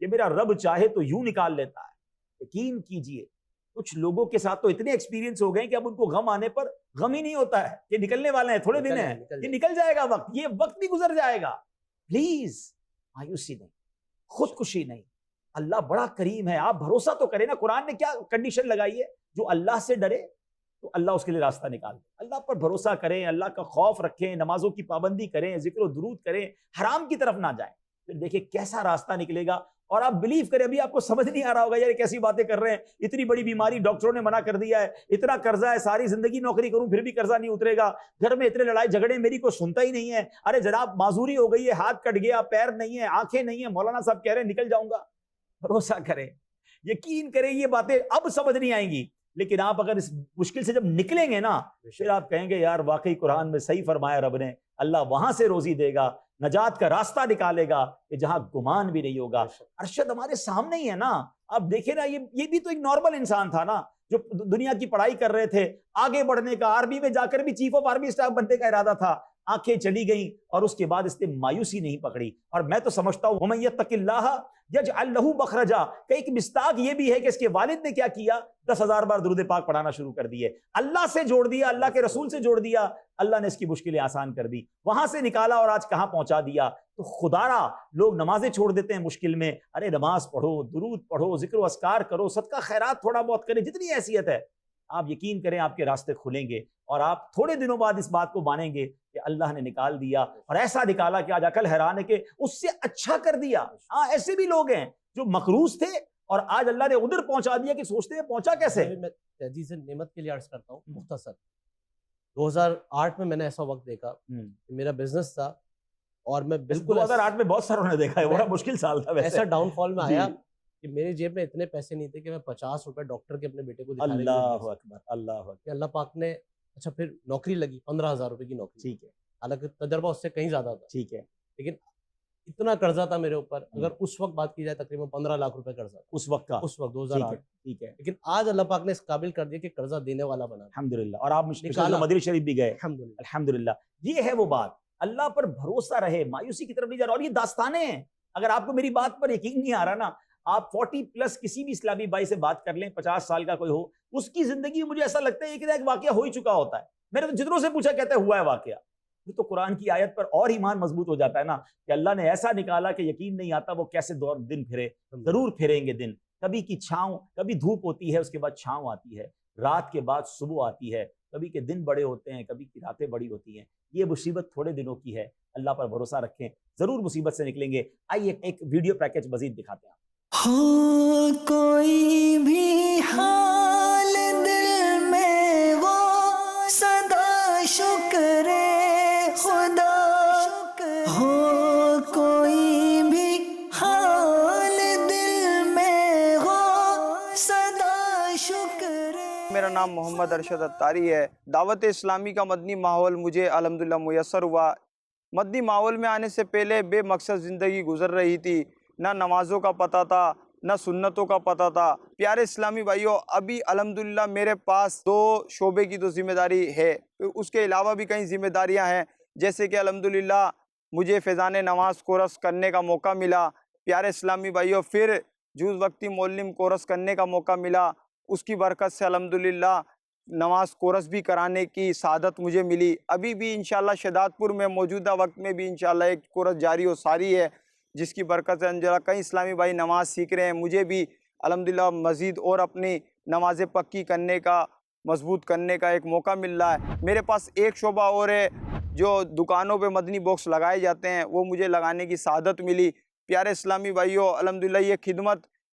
کہ میرا رب چاہے تو یوں نکال لیتا ہے. یقین کیجئے کچھ لوگوں کے ساتھ تو اتنے ایکسپیرینس ہو گئے کہ اب ان کو غم آنے پر غم ہی نہیں ہوتا ہے کہ نکلنے والے ہیں، تھوڑے دن ہیں، یہ نکل جائے گا وقت، یہ وقت بھی گزر جائے گا. پلیز مایوسی نہیں، خودکشی نہیں. اللہ بڑا کریم ہے، آپ بھروسہ تو کریں نا. قرآن نے کیا کنڈیشن لگائی ہے؟ جو اللہ سے ڈرے تو اللہ اس کے لیے راستہ نکال دے. اللہ پر بھروسہ کریں، اللہ کا خوف رکھیں، نمازوں کی پابندی کریں، ذکر و درود کریں، حرام کی طرف نہ جائیں. پھر دیکھیں کیسا راستہ نکلے گا. اور آپ بلیو کریں، ابھی آپ کو سمجھ نہیں آ رہا ہوگا یار کیسی باتیں کر رہے ہیں، اتنی بڑی بیماری ڈاکٹروں نے منع کر دیا ہے، اتنا قرضہ ہے، ساری زندگی نوکری کروں پھر بھی قرضہ نہیں اترے گا، گھر میں اتنے لڑائی جھگڑے، میری کوئی سنتا ہی نہیں ہے. ارے جناب معذوری ہو گئی ہے، ہاتھ کٹ گیا، پیر نہیں ہے، آنکھیں نہیں ہیں، مولانا صاحب کہہ رہے ہیں نکل جاؤں گا. بھروسہ کریں، یقین کریں، یہ باتیں اب سمجھ نہیں آئیں گی، لیکن آپ اگر اس مشکل سے جب نکلیں گے نا پھر آپ کہیں گے یار واقعی قرآن میں صحیح فرمایا رب نے، اللہ وہاں سے روزی دے گا، نجات کا راستہ نکالے گا کہ جہاں گمان بھی نہیں ہوگا. ارشد ہمارے سامنے ہی ہے نا. آپ دیکھیں نا، یہ بھی تو ایک نارمل انسان تھا نا جو دنیا کی پڑھائی کر رہے تھے، آگے بڑھنے کا، آرمی میں جا کر بھی چیف آف آرمی اسٹاف بننے کا ارادہ تھا. آنکھیں چلی گئیں اور اس کے بعد اس نے مایوسی نہیں پکڑی. اور میں تو سمجھتا ہوں وَمَن يَتَّقِ اللَّهَ يَجْعَلْ لَهُ مَخْرَجًا کہ ایک مصداق یہ بھی ہے کہ اس کے والد نے کیا کیا، 10,000 بار درود پاک پڑھانا شروع کر دیے، اللہ سے جوڑ دیا، اللہ کے رسول سے جوڑ دیا، اللہ نے اس کی مشکلیں آسان کر دی، وہاں سے نکالا اور آج کہاں پہنچا دیا. تو خدا را لوگ نمازیں چھوڑ دیتے ہیں مشکل میں. ارے نماز پڑھو، درود پڑھو، ذکر و اذکار کرو، صدقہ خیرات تھوڑا بہت کریں، جتنی حیثیت ہے. آپ یقین کریں آپ کے راستے کھلیں گے اور آپ تھوڑے دنوں بعد اس بات کو مانیں گے کہ اللہ نے نکال دیا، اور ایسا نکالا کہ آج عقل حیران ہے کہ اس سے اچھا کر دیا. ہاں ایسے بھی لوگ ہیں جو مقروض تھے اور آج اللہ نے ادھر پہنچا دیا کہ سوچتے ہیں پہنچا کیسے. میں تجزیہ نعمت کے لیے عرض کرتا ہوں مختصر. 2008 میں نے ایسا وقت دیکھا کہ میرا بزنس تھا اور میں بالکل 2008 میں بہت ساروں نے دیکھا ہے، بڑا مشکل سال تھا ویسے. ایسا ڈاؤن فال میں آیا کہ میری جیب میں اتنے پیسے نہیں تھے کہ میں 50 روپے ڈاکٹر کے اپنے بیٹے کو دکھانے کے لیے اللہ اکبر، اللہ اکبر. کہ اللہ پاک نے اچھا پھر نوکری لگی 15,000 روپے کی نوکری. ٹھیک ہے، حالانکہ تجربہ اس سے کہیں زیادہ تھا. ٹھیک ہے، لیکن اتنا قرضہ تھا میرے اوپر، اگر اس وقت بات کی جائے تقریباً 15 لاکھ روپے قرضہ اس وقت کا، اس وقت 2008. ٹھیک ہے، لیکن آج اللہ پاک نے اس قابل کر دیا کہ قرضہ دینے والا بنا. الحمدللہ. اور آپ مدینہ شریف بھی گئے، الحمدللہ. الحمدللہ. یہ ہے وہ بات، اللہ پر بھروسہ رہے، مایوسی کی طرف نہیں جا رہا. اور یہ داستانیں ہیں، اگر آپ کو میری بات پر یقین نہیں آ رہا نا، آپ 40 پلس کسی بھی اسلامی بھائی سے بات کر لیں، 50 سال کا کوئی ہو، اس کی زندگی میں مجھے ایسا لگتا ہے کہ ایک واقعہ ہو ہی چکا ہوتا ہے. میں نے تو جتنوں سے پوچھا کہتا ہے ہوا ہے واقعہ. تو قرآن کی آیت پر اور ایمان مضبوط ہو جاتا ہے نا کہ اللہ نے ایسا نکالا کہ یقین نہیں آتا وہ کیسے دن پھرے. ضرور پھریں گے دن، کبھی کی چھاؤں، کبھی دھوپ ہوتی ہے، اس کے بعد چھاؤں آتی ہے، رات کے بعد صبح آتی ہے، کبھی کے دن بڑے ہوتے ہیں، کبھی کی راتیں بڑی ہوتی ہیں. یہ مصیبت تھوڑے دنوں کی ہے، اللہ پر بھروسہ رکھیں، ضرور مصیبت سے نکلیں گے. آئیے ایک ویڈیو پیکج مزید دکھاتے ہیں. ہو کوئی بھی حال دل میں وہ صدا شکر خدا، ہو کوئی بھی حال دل میں وہ صدا شکر. میرا نام محمد ارشد اتاری ہے. دعوت اسلامی کا مدنی ماحول مجھے الحمدللہ میسر ہوا. مدنی ماحول میں آنے سے پہلے بے مقصد زندگی گزر رہی تھی، نہ نمازوں کا پتہ تھا، نہ سنتوں کا پتہ تھا. پیارے اسلامی بھائیوں، ابھی الحمدللہ میرے پاس 2 شعبے کی تو ذمہ داری ہے، اس کے علاوہ بھی کئی ذمہ داریاں ہیں، جیسے کہ الحمدللہ مجھے فیضان نماز کورس کرنے کا موقع ملا. پیارے اسلامی بھائیوں، پھر جوز وقتی معلم کورس کرنے کا موقع ملا، اس کی برکت سے الحمدللہ نماز کورس بھی کرانے کی سعادت مجھے ملی. ابھی بھی انشاءاللہ شہداد پور میں موجودہ وقت میں بھی انشاءاللہ ایک کورس جاری و ساری ہے، جس کی برکت سے انشاءاللہ کئی اسلامی بھائی نماز سیکھ رہے ہیں. مجھے بھی الحمدللہ مزید اور اپنی نمازیں پکی کرنے کا، مضبوط کرنے کا ایک موقع مل رہا ہے. میرے پاس ایک شعبہ اور ہے، جو دکانوں پہ مدنی باکس لگائے جاتے ہیں، وہ مجھے لگانے کی سعادت ملی. پیارے اسلامی بھائیوں، الحمدللہ یہ خدمت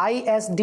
ISD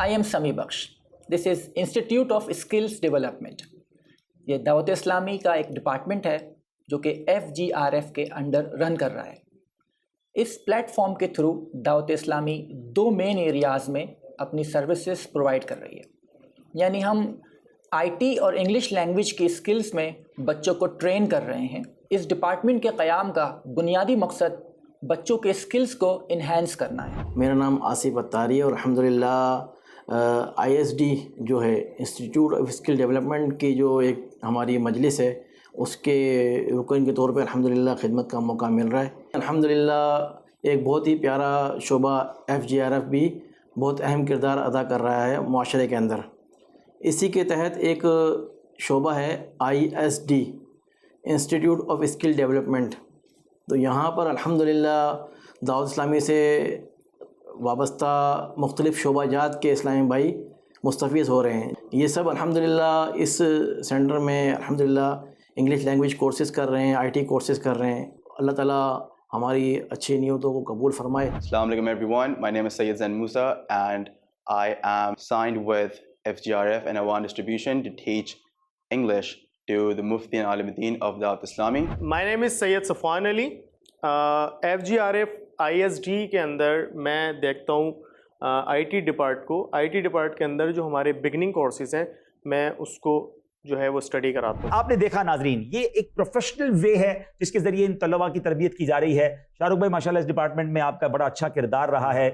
I am Sami Baksh. This is Institute of Skills Development. یہ دعوت اسلامی کا ایک ڈپارٹمنٹ ہے جو کہ FGRF کے انڈر رن کر رہا ہے۔ اس پلیٹ فارم کے تھرو دعوت اسلامی 2 مین ایریاز میں اپنی سروسز پرووائڈ کر رہی ہے، یعنی ہم IT اور انگلش لینگویج کی اسکلز میں بچوں کو ٹرین کر رہے ہیں۔ اس ڈپارٹمنٹ کے قیام کا بنیادی مقصد بچوں کے اسکلز کو انہینس کرنا ہے۔ میرا نام آصف اتاری ہے اور الحمدللہ ISD جو ہے انسٹیٹیوٹ آف اسکل ڈیولپمنٹ کی جو ایک ہماری مجلس ہے اس کے رکن کے طور پہ الحمدللہ خدمت کا موقع مل رہا ہے۔ الحمدللہ ایک بہت ہی پیارا شعبہ FGRF بھی بہت اہم کردار ادا کر رہا ہے معاشرے کے اندر۔ اسی کے تحت ایک شعبہ ہے ISD institute of skill development, تو یہاں پر الحمدللہ دعوت اسلامی سے وابستہ مختلف شعبہ جات کے اسلامی بھائی مستفیض ہو رہے ہیں۔ یہ سب الحمدللہ اس سینٹر میں الحمدللہ انگلش لینگویج کورسز کر رہے ہیں، IT کورسز کر رہے ہیں۔ اللہ تعالیٰ ہماری اچھی نیتوں کو قبول فرمائے۔ Assalamu alaikum everyone. My name is Sayyid Zain Musa and I am signed with FGRF and Awan Distribution to teach English to the Mufti and Alimuddin of Dawat Islami. My name is Sayyid Safwan Ali. FGRF ISD کے اندر میں دیکھتا ہوں IT ڈپارٹ کے اندر جو ہمارے بگننگ کورسز ہیں میں اس کو جو ہے وہ اسٹڈی کراتا ہوں۔ آپ نے دیکھا ناظرین، یہ ایک پروفیشنل وے ہے جس کے ذریعے ان طلباء کی تربیت کی جا رہی ہے۔ شاہ رخ بھائی ماشاءاللہ اس ڈپارٹمنٹ میں آپ کا بڑا اچھا کردار رہا ہے،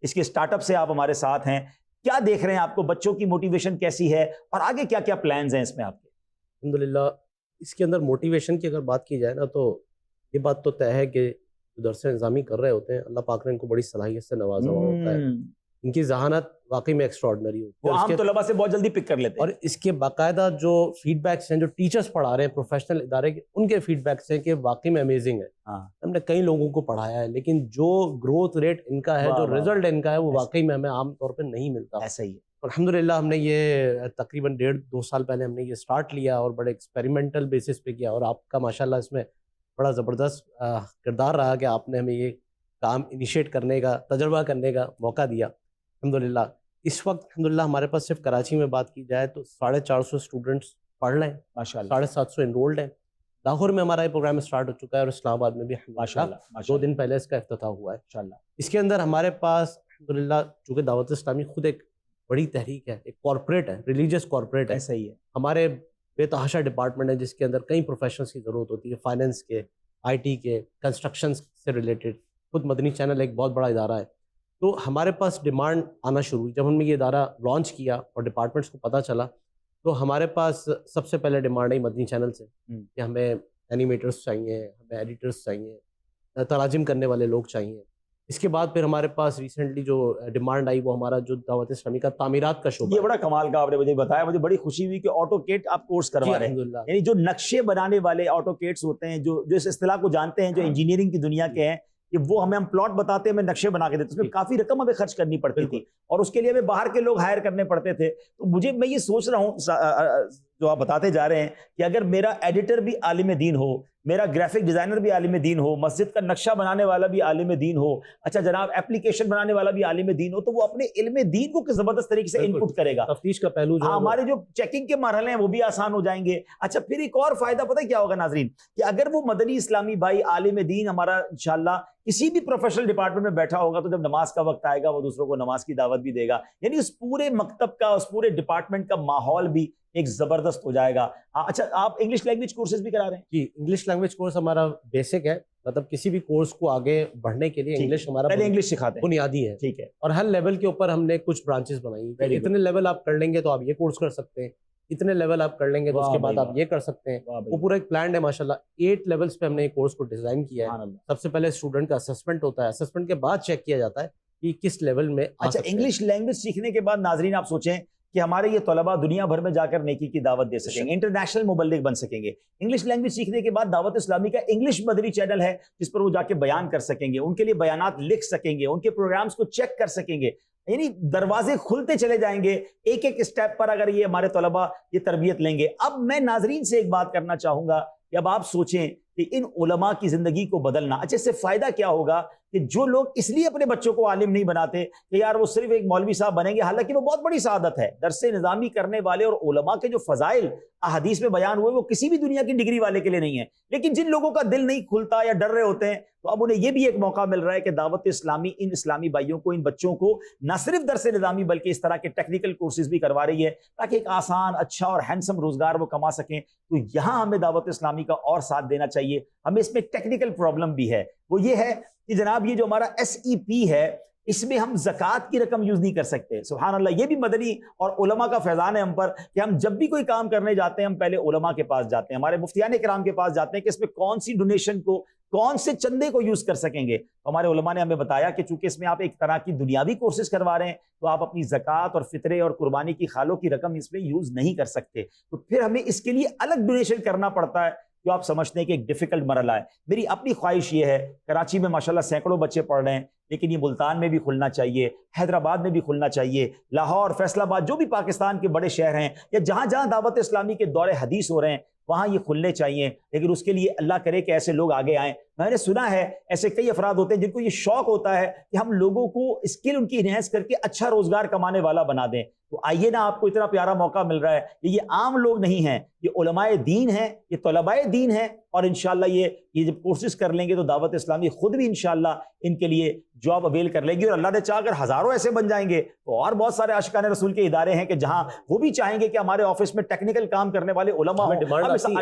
اس کے اسٹارٹ اپ سے آپ ہمارے ساتھ ہیں، کیا دیکھ رہے ہیں آپ کو بچوں کی موٹیویشن کیسی ہے اور آگے کیا کیا پلانز ہیں اس میں آپ کے؟ الحمدللہ اس کے اندر موٹیویشن کی اگر بات کی جائے نا تو یہ بات تو طے ہے کہ جو درس نظامی کر رہے ہوتے ہیں اللہ پاک نے ان کو بڑی صلاحیت سے نوازا ہوا ہوتا ہے، ان کی ذہانت واقعی میں ایکسٹراڈنری ہوتی ہے، وہ عام طلباء سے بہت جلدی پک کر لیتے ہیں، اور اس کے باقاعدہ جو فیڈ بیکس ہیں جو ٹیچرز پڑھا رہے ہیں پروفیشنل ادارے کے، ان کے فیڈ بیکس ہیں کہ واقعی میں امیزنگ ہے۔ ہم نے کئی لوگوں کو پڑھایا ہے لیکن جو گروتھ ریٹ ان کا ہے، جو رزلٹ ان کا ہے، وہ واقعی میں ہمیں عام طور پہ نہیں ملتا۔ ایسا ہی ہے۔ الحمدللہ ہم نے یہ تقریباً 1.5-2 سال پہلے ہم نے یہ سٹارٹ لیا اور بڑے ایکسپیریمنٹل بیسس پہ کیا، اور آپ کا ماشاءاللہ اس میں بڑا زبردست کردار رہا کہ آپ نے ہمیں یہ کام انیشیٹ کرنے کا، تجربہ کرنے کا موقع دیا۔ الحمدللہ اس وقت الحمدللہ ہمارے پاس صرف کراچی میں بات کی جائے تو 450 اسٹوڈنٹس پڑھ رہے ہیں، ماشاءاللہ 750 انرولڈ ہیں۔ لاہور میں ہمارا یہ پروگرام اسٹارٹ ہو چکا ہے اور اسلام آباد میں بھی ماشاءاللہ 2 دن پہلے اس کا افتتاح ہوا ہے انشاءاللہ۔ اس کے اندر ہمارے پاس الحمدللہ چونکہ دعوت اسلامی خود ایک بڑی تحریک ہے، ایک کارپوریٹ ہے، ریلیجیس کارپوریٹ ہے، صحیح ہے، ہمارے بے تحاشا ڈپارٹمنٹ ہے جس کے اندر کئی پروفیشنلس کی ضرورت ہوتی ہے، فائنینس کے، IT کے، کنسٹرکشن سے ریلیٹڈ، خود مدنی چینل ایک بہت بڑا ادارہ ہے۔ تو ہمارے پاس ڈیمانڈ آنا شروع ہوئی جب ہم نے یہ ادارہ لانچ کیا اور ڈپارٹمنٹس کو پتہ چلا، تو ہمارے پاس سب سے پہلے ڈیمانڈ آئی مدنی چینل سے کہ ہمیں اینیمیٹرس چاہیے، ہمیں ایڈیٹرس چاہیے، تراجم کرنے والے لوگ چاہیے۔ اس کے بعد پھر ہمارے پاس ریسنٹلی جو ڈیمانڈ آئی وہ ہمارا جو دعوت اسلامی کا تعمیرات کا شعبہ، یہ بڑا کمال کا آپ نے مجھے بتایا، مجھے بڑی خوشی ہوئی کہ آٹو کیٹ آپ کورس کروا رہے ہیں، یعنی جو نقشے بنانے والے آٹو کیٹس ہوتے ہیں، جو اس اصطلاح کو جانتے ہیں، جو انجینئرنگ کی دنیا کے ہیں، کہ وہ ہمیں ہم پلاٹ بتاتے ہیں، ہمیں نقشے بنا کے دیتے، اس میں کافی رقم ہمیں خرچ کرنی پڑتی تھی اور اس کے لیے ہمیں باہر کے لوگ ہائر کرنے پڑتے تھے۔ تو میں یہ سوچ رہا ہوں جو آپ بتاتے جا رہے ہیں کہ اگر میرا ایڈیٹر بھی عالم دین ہو، میرا گرافک ڈیزائنر بھی عالم دین ہو، مسجد کا نقشہ بنانے والا بھی عالم دین ہو، اچھا جناب ایپلیکیشن بنانے والا بھی عالم دین ہو، تو وہ اپنے علم دین کو کس زبردست طریقے سے انپٹ کرے گا، تفتیش کا پہلو جو ہمارے جو چیکنگ کے مرحلے ہیں وہ بھی آسان ہو جائیں گے۔ اچھا پھر ایک اور فائدہ پتہ کیا ہوگا ناظرین، کہ اگر وہ مدنی اسلامی بھائی عالم دین ہمارا انشاءاللہ کسی بھی پروفیشنل ڈپارٹمنٹ میں بیٹھا ہوگا تو جب نماز کا وقت آئے گا وہ دوسروں کو نماز کی دعوت بھی دے گا، یعنی اس پورے مکتب کا، اس پورے ڈپارٹمنٹ کا ماحول بھی ایک زبردست ہو جائے گا۔ اچھا آپ انگلش لینگویج کورسز بھی کرا رہے ہیں؟ جی، انگلش لینگویج کورس ہمارا بیسک ہے، مطلب کسی بھی کورس کو آگے بڑھنے کے لیے انگلش ہمارا پہلے انگلش سکھاتے ہیں، بنیادی ہے، ٹھیک ہے، اور ہر لیول کے اوپر ہم نے کچھ برانچز بنائی، اتنے لیول آپ کر لیں گے تو آپ یہ کورس کر سکتے ہیں، اتنے لیول آپ کر لیں گے تو اس کے بعد آپ یہ کر سکتے ہیں۔ وہ پورا ایک پلان ہے ماشاءاللہ، 8 لیولز پہ ہم نے یہ کورس کو ڈیزائن کیا ہے۔ سب سے پہلے اسٹوڈنٹ کا اسسمنٹ ہوتا ہے، اسسمنٹ کے بعد چیک کیا جاتا ہے کہ کس لیول میں۔ اچھا انگلش لینگویج سیکھنے کے بعد ناظرین آپ سوچیں کہ ہمارے یہ طلباء دنیا بھر میں جا کر نیکی کی دعوت دے سکیں گے، انٹرنیشنل مبلغ بن سکیں گے۔ انگلش لینگویج سیکھنے کے بعد دعوت اسلامی کا انگلش مدنی چینل ہے جس پر وہ جا کے بیان کر سکیں گے، ان کے لیے بیانات لکھ سکیں گے، ان کے پروگرامز کو چیک کر سکیں گے، یعنی دروازے کھلتے چلے جائیں گے ایک ایک اسٹیپ پر اگر یہ ہمارے طلباء یہ تربیت لیں گے۔ اب میں ناظرین سے ایک بات کرنا چاہوں گا کہ اب آپ سوچیں کہ ان علماء کی زندگی کو بدلنا، اچھا اس سے فائدہ کیا ہوگا کہ جو لوگ اس لیے اپنے بچوں کو عالم نہیں بناتے کہ یار وہ صرف ایک مولوی صاحب بنیں گے، حالانکہ وہ بہت بڑی سعادت ہے. درس نظامی کرنے والے اور علماء کے جو فضائل احادیث میں بیان ہوئے وہ کسی بھی دنیا کی ڈگری والے کے لیے نہیں ہے. لیکن جن لوگوں کا دل نہیں کھلتا یا ڈر رہے ہوتے ہیں تو اب انہیں یہ بھی ایک موقع مل رہا ہے کہ دعوت اسلامی ان اسلامی بھائیوں کو، ان بچوں کو نہ صرف درس نظامی بلکہ اس طرح کے ٹیکنیکل کورسز بھی کروا رہی ہے تاکہ ایک آسان، اچھا اور ہینڈسم روزگار وہ کما سکیں. تو یہاں ہمیں دعوت اسلامی کا اور ساتھ دینا چاہیے. ہمیں اس میں ایک ٹیکنیکل پرابلم بھی ہے، وہ یہ ہے کہ جناب یہ جو ہمارا SEP ہے اس میں ہم زکوٰۃ کی رقم یوز نہیں کر سکتے. سبحان اللہ، یہ بھی مدنی اور علماء کا فیضان ہے ہم پر کہ ہم جب بھی کوئی کام کرنے جاتے ہیں ہم پہلے علماء کے پاس جاتے ہیں، ہمارے مفتیان کرام کے پاس جاتے ہیں کہ اس میں کون سی ڈونیشن کو، کون سے چندے کو یوز کر سکیں گے. ہمارے علماء نے ہمیں بتایا کہ چونکہ اس میں آپ ایک طرح کی دنیاوی کورسز کروا رہے ہیں تو آپ اپنی زکوٰۃ اور فطرے اور قربانی کی خالوں کی رقم اس میں یوز نہیں کر سکتے. تو پھر ہمیں اس کے لیے الگ ڈونیشن کرنا پڑتا ہے جو آپ سمجھتے ہیں کہ ایک ڈیفیکلٹ مرحلہ ہے. میری اپنی خواہش یہ ہے، کراچی میں ماشاءاللہ سینکڑوں بچے پڑھ رہے ہیں لیکن یہ ملتان میں بھی کھلنا چاہیے، حیدرآباد میں بھی کھلنا چاہیے، لاہور، فیصل آباد، جو بھی پاکستان کے بڑے شہر ہیں یا جہاں جہاں دعوت اسلامی کے دور حدیث ہو رہے ہیں وہاں یہ کھلنے چاہیے. لیکن اس کے لیے اللہ کرے کہ ایسے لوگ آگے آئیں. میں نے سنا ہے ایسے کئی افراد ہوتے ہیں جن کو یہ شوق ہوتا ہے کہ ہم لوگوں کو اسکل ان کی انہینس کر کے اچھا روزگار کمانے والا بنا دیں. تو آئیے نا، آپ کو اتنا پیارا موقع مل رہا ہے. یہ عام لوگ نہیں ہیں، یہ علماء دین ہیں، یہ طلباء دین ہیں، اور انشاءاللہ یہ جب کورسز کر لیں گے تو دعوت اسلامی خود بھی انشاءاللہ ان کے لیے جاب اویل کر لے گی. اور اللہ نے چاہ کر ہزاروں ایسے بن جائیں گے تو اور بہت سارے عاشقان رسول کے ادارے ہیں کہ جہاں وہ بھی چاہیں گے کہ ہمارے آفس میں ٹیکنیکل کام کرنے والے علماء ہوں.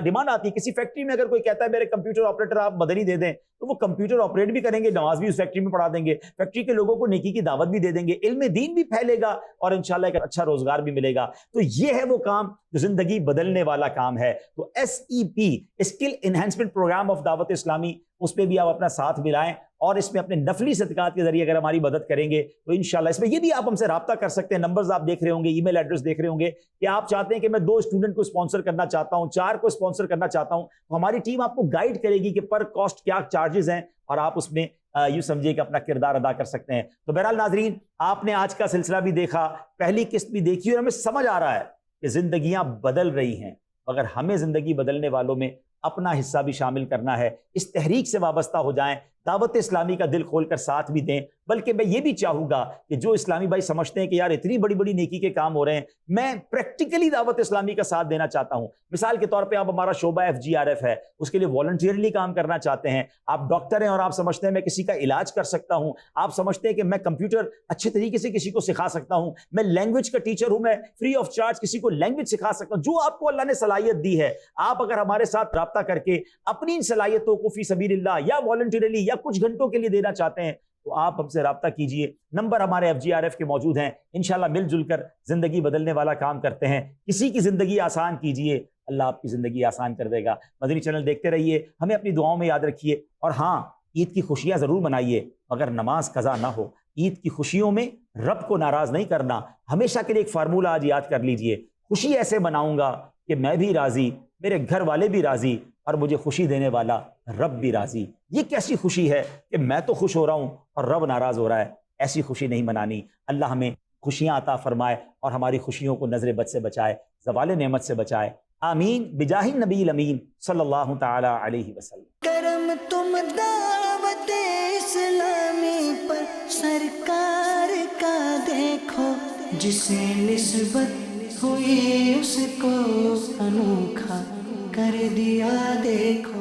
ڈیمانڈ آتی ہے. کسی فیکٹری میں اگر کوئی کہتا ہے میرے کمپیوٹر آپریٹر آپ مدنی دے دیں تو وہ کمپیوٹر آپریٹ بھی کریں گے، نماز بھی اس فیکٹری میں پڑھا دیں گے، فیکٹری کے لوگوں کو نیکی کی دعوت بھی دے دیں گے، علم دین بھی پھیلے گا اور انشاءاللہ ایک اچھا روزگار بھی ملے گا. تو یہ ہے وہ کام جو زندگی بدلنے والا کام ہے. تو SEP skill enhancement programme of Dawat Islami, اس پہ بھی آپ اپنا ساتھ ملائیں اور اس میں اپنے نفلی صدقات کے ذریعے اگر ہماری مدد کریں گے تو انشاءاللہ اس میں یہ بھی آپ ہم سے رابطہ کر سکتے ہیں. نمبرز آپ دیکھ رہے ہوں گے، ای میل ایڈریس دیکھ رہے ہوں گے کہ آپ چاہتے ہیں کہ میں 2 اسٹوڈنٹ کو اسپانسر کرنا چاہتا ہوں، 4 کو اسپانسر کرنا چاہتا ہوں، تو ہماری ٹیم آپ کو گائیڈ کرے گی کہ پر کاسٹ کیا چارجز ہیں اور آپ اس میں یوں سمجھے کہ اپنا کردار ادا کر سکتے ہیں. تو بہرحال ناظرین، آپ نے آج کا سلسلہ بھی دیکھا، پہلی قسط بھی دیکھی اور ہمیں سمجھ آ رہا ہے کہ زندگیاں بدل رہی ہیں. اگر ہمیں زندگی بدلنے والوں میں اپنا حصہ بھی شامل کرنا ہے، اس تحریک سے وابستہ ہو جائیں، دعوت اسلامی کا دل کھول کر ساتھ بھی دیں. بلکہ میں یہ بھی چاہوں گا کہ جو اسلامی بھائی سمجھتے ہیں کہ یار اتنی بڑی بڑی نیکی کے کام ہو رہے ہیں، میں پریکٹیکلی دعوت اسلامی کا ساتھ دینا چاہتا ہوں. مثال کے طور پہ آپ ہمارا شعبہ FGRF ہے، اس کے لیے والنٹیئرلی کام کرنا چاہتے ہیں. آپ ڈاکٹر ہیں اور آپ سمجھتے ہیں میں کسی کا علاج کر سکتا ہوں، آپ سمجھتے ہیں کہ میں کمپیوٹر اچھے طریقے سے کسی کو سکھا سکتا ہوں، میں لینگویج کا ٹیچر ہوں، میں فری آف چارج کسی کو لینگویج سکھا سکتا ہوں. جو آپ کو اللہ نے صلاحیت دی ہے، آپ اگر ہمارے ساتھ رابطہ کر کے اپنی ان صلاحیتوں کو فی سبیل اللہ یا والنٹیئرلی یا کچھ گھنٹوں کے لیے دینا چاہتے ہیں تو آپ ہم سے رابطہ کیجئے. نمبر ہمارے FGRF کے موجود ہیں. انشاءاللہ مل جل کر زندگی بدلنے والا کام کرتے ہیں. کسی کی زندگی آسان کیجئے، اللہ آپ کی زندگی آسان کر دے گا. مدنی چینل دیکھتے رہیے، ہمیں اپنی دعاؤں میں یاد رکھیے. اور ہاں، عید کی خوشیاں ضرور منائیے مگر نماز قضا نہ ہو. عید کی خوشیوں میں رب کو ناراض نہیں کرنا. ہمیشہ کے لیے ایک فارمولہ آج یاد کر لیجئے، خوشی ایسے مناؤں گا کہ میں بھی راضی، میرے گھر والے بھی راضی اور مجھے خوشی دینے والا رب بھی راضی. یہ کیسی خوشی ہے کہ میں تو خوش ہو رہا ہوں اور رب ناراض ہو رہا ہے؟ ایسی خوشی نہیں منانی. اللہ ہمیں خوشیاں عطا فرمائے اور ہماری خوشیوں کو نظر بد سے بچائے، زوال نعمت سے بچائے. آمین بجاہ النبی الامین صلی اللہ تعالی علیہ وسلم. کرم تم دعوت اسلامی پر سرکار کا دیکھو، جسے نسبت ہوئی اس کو انوکھا کر دیا دیکھو.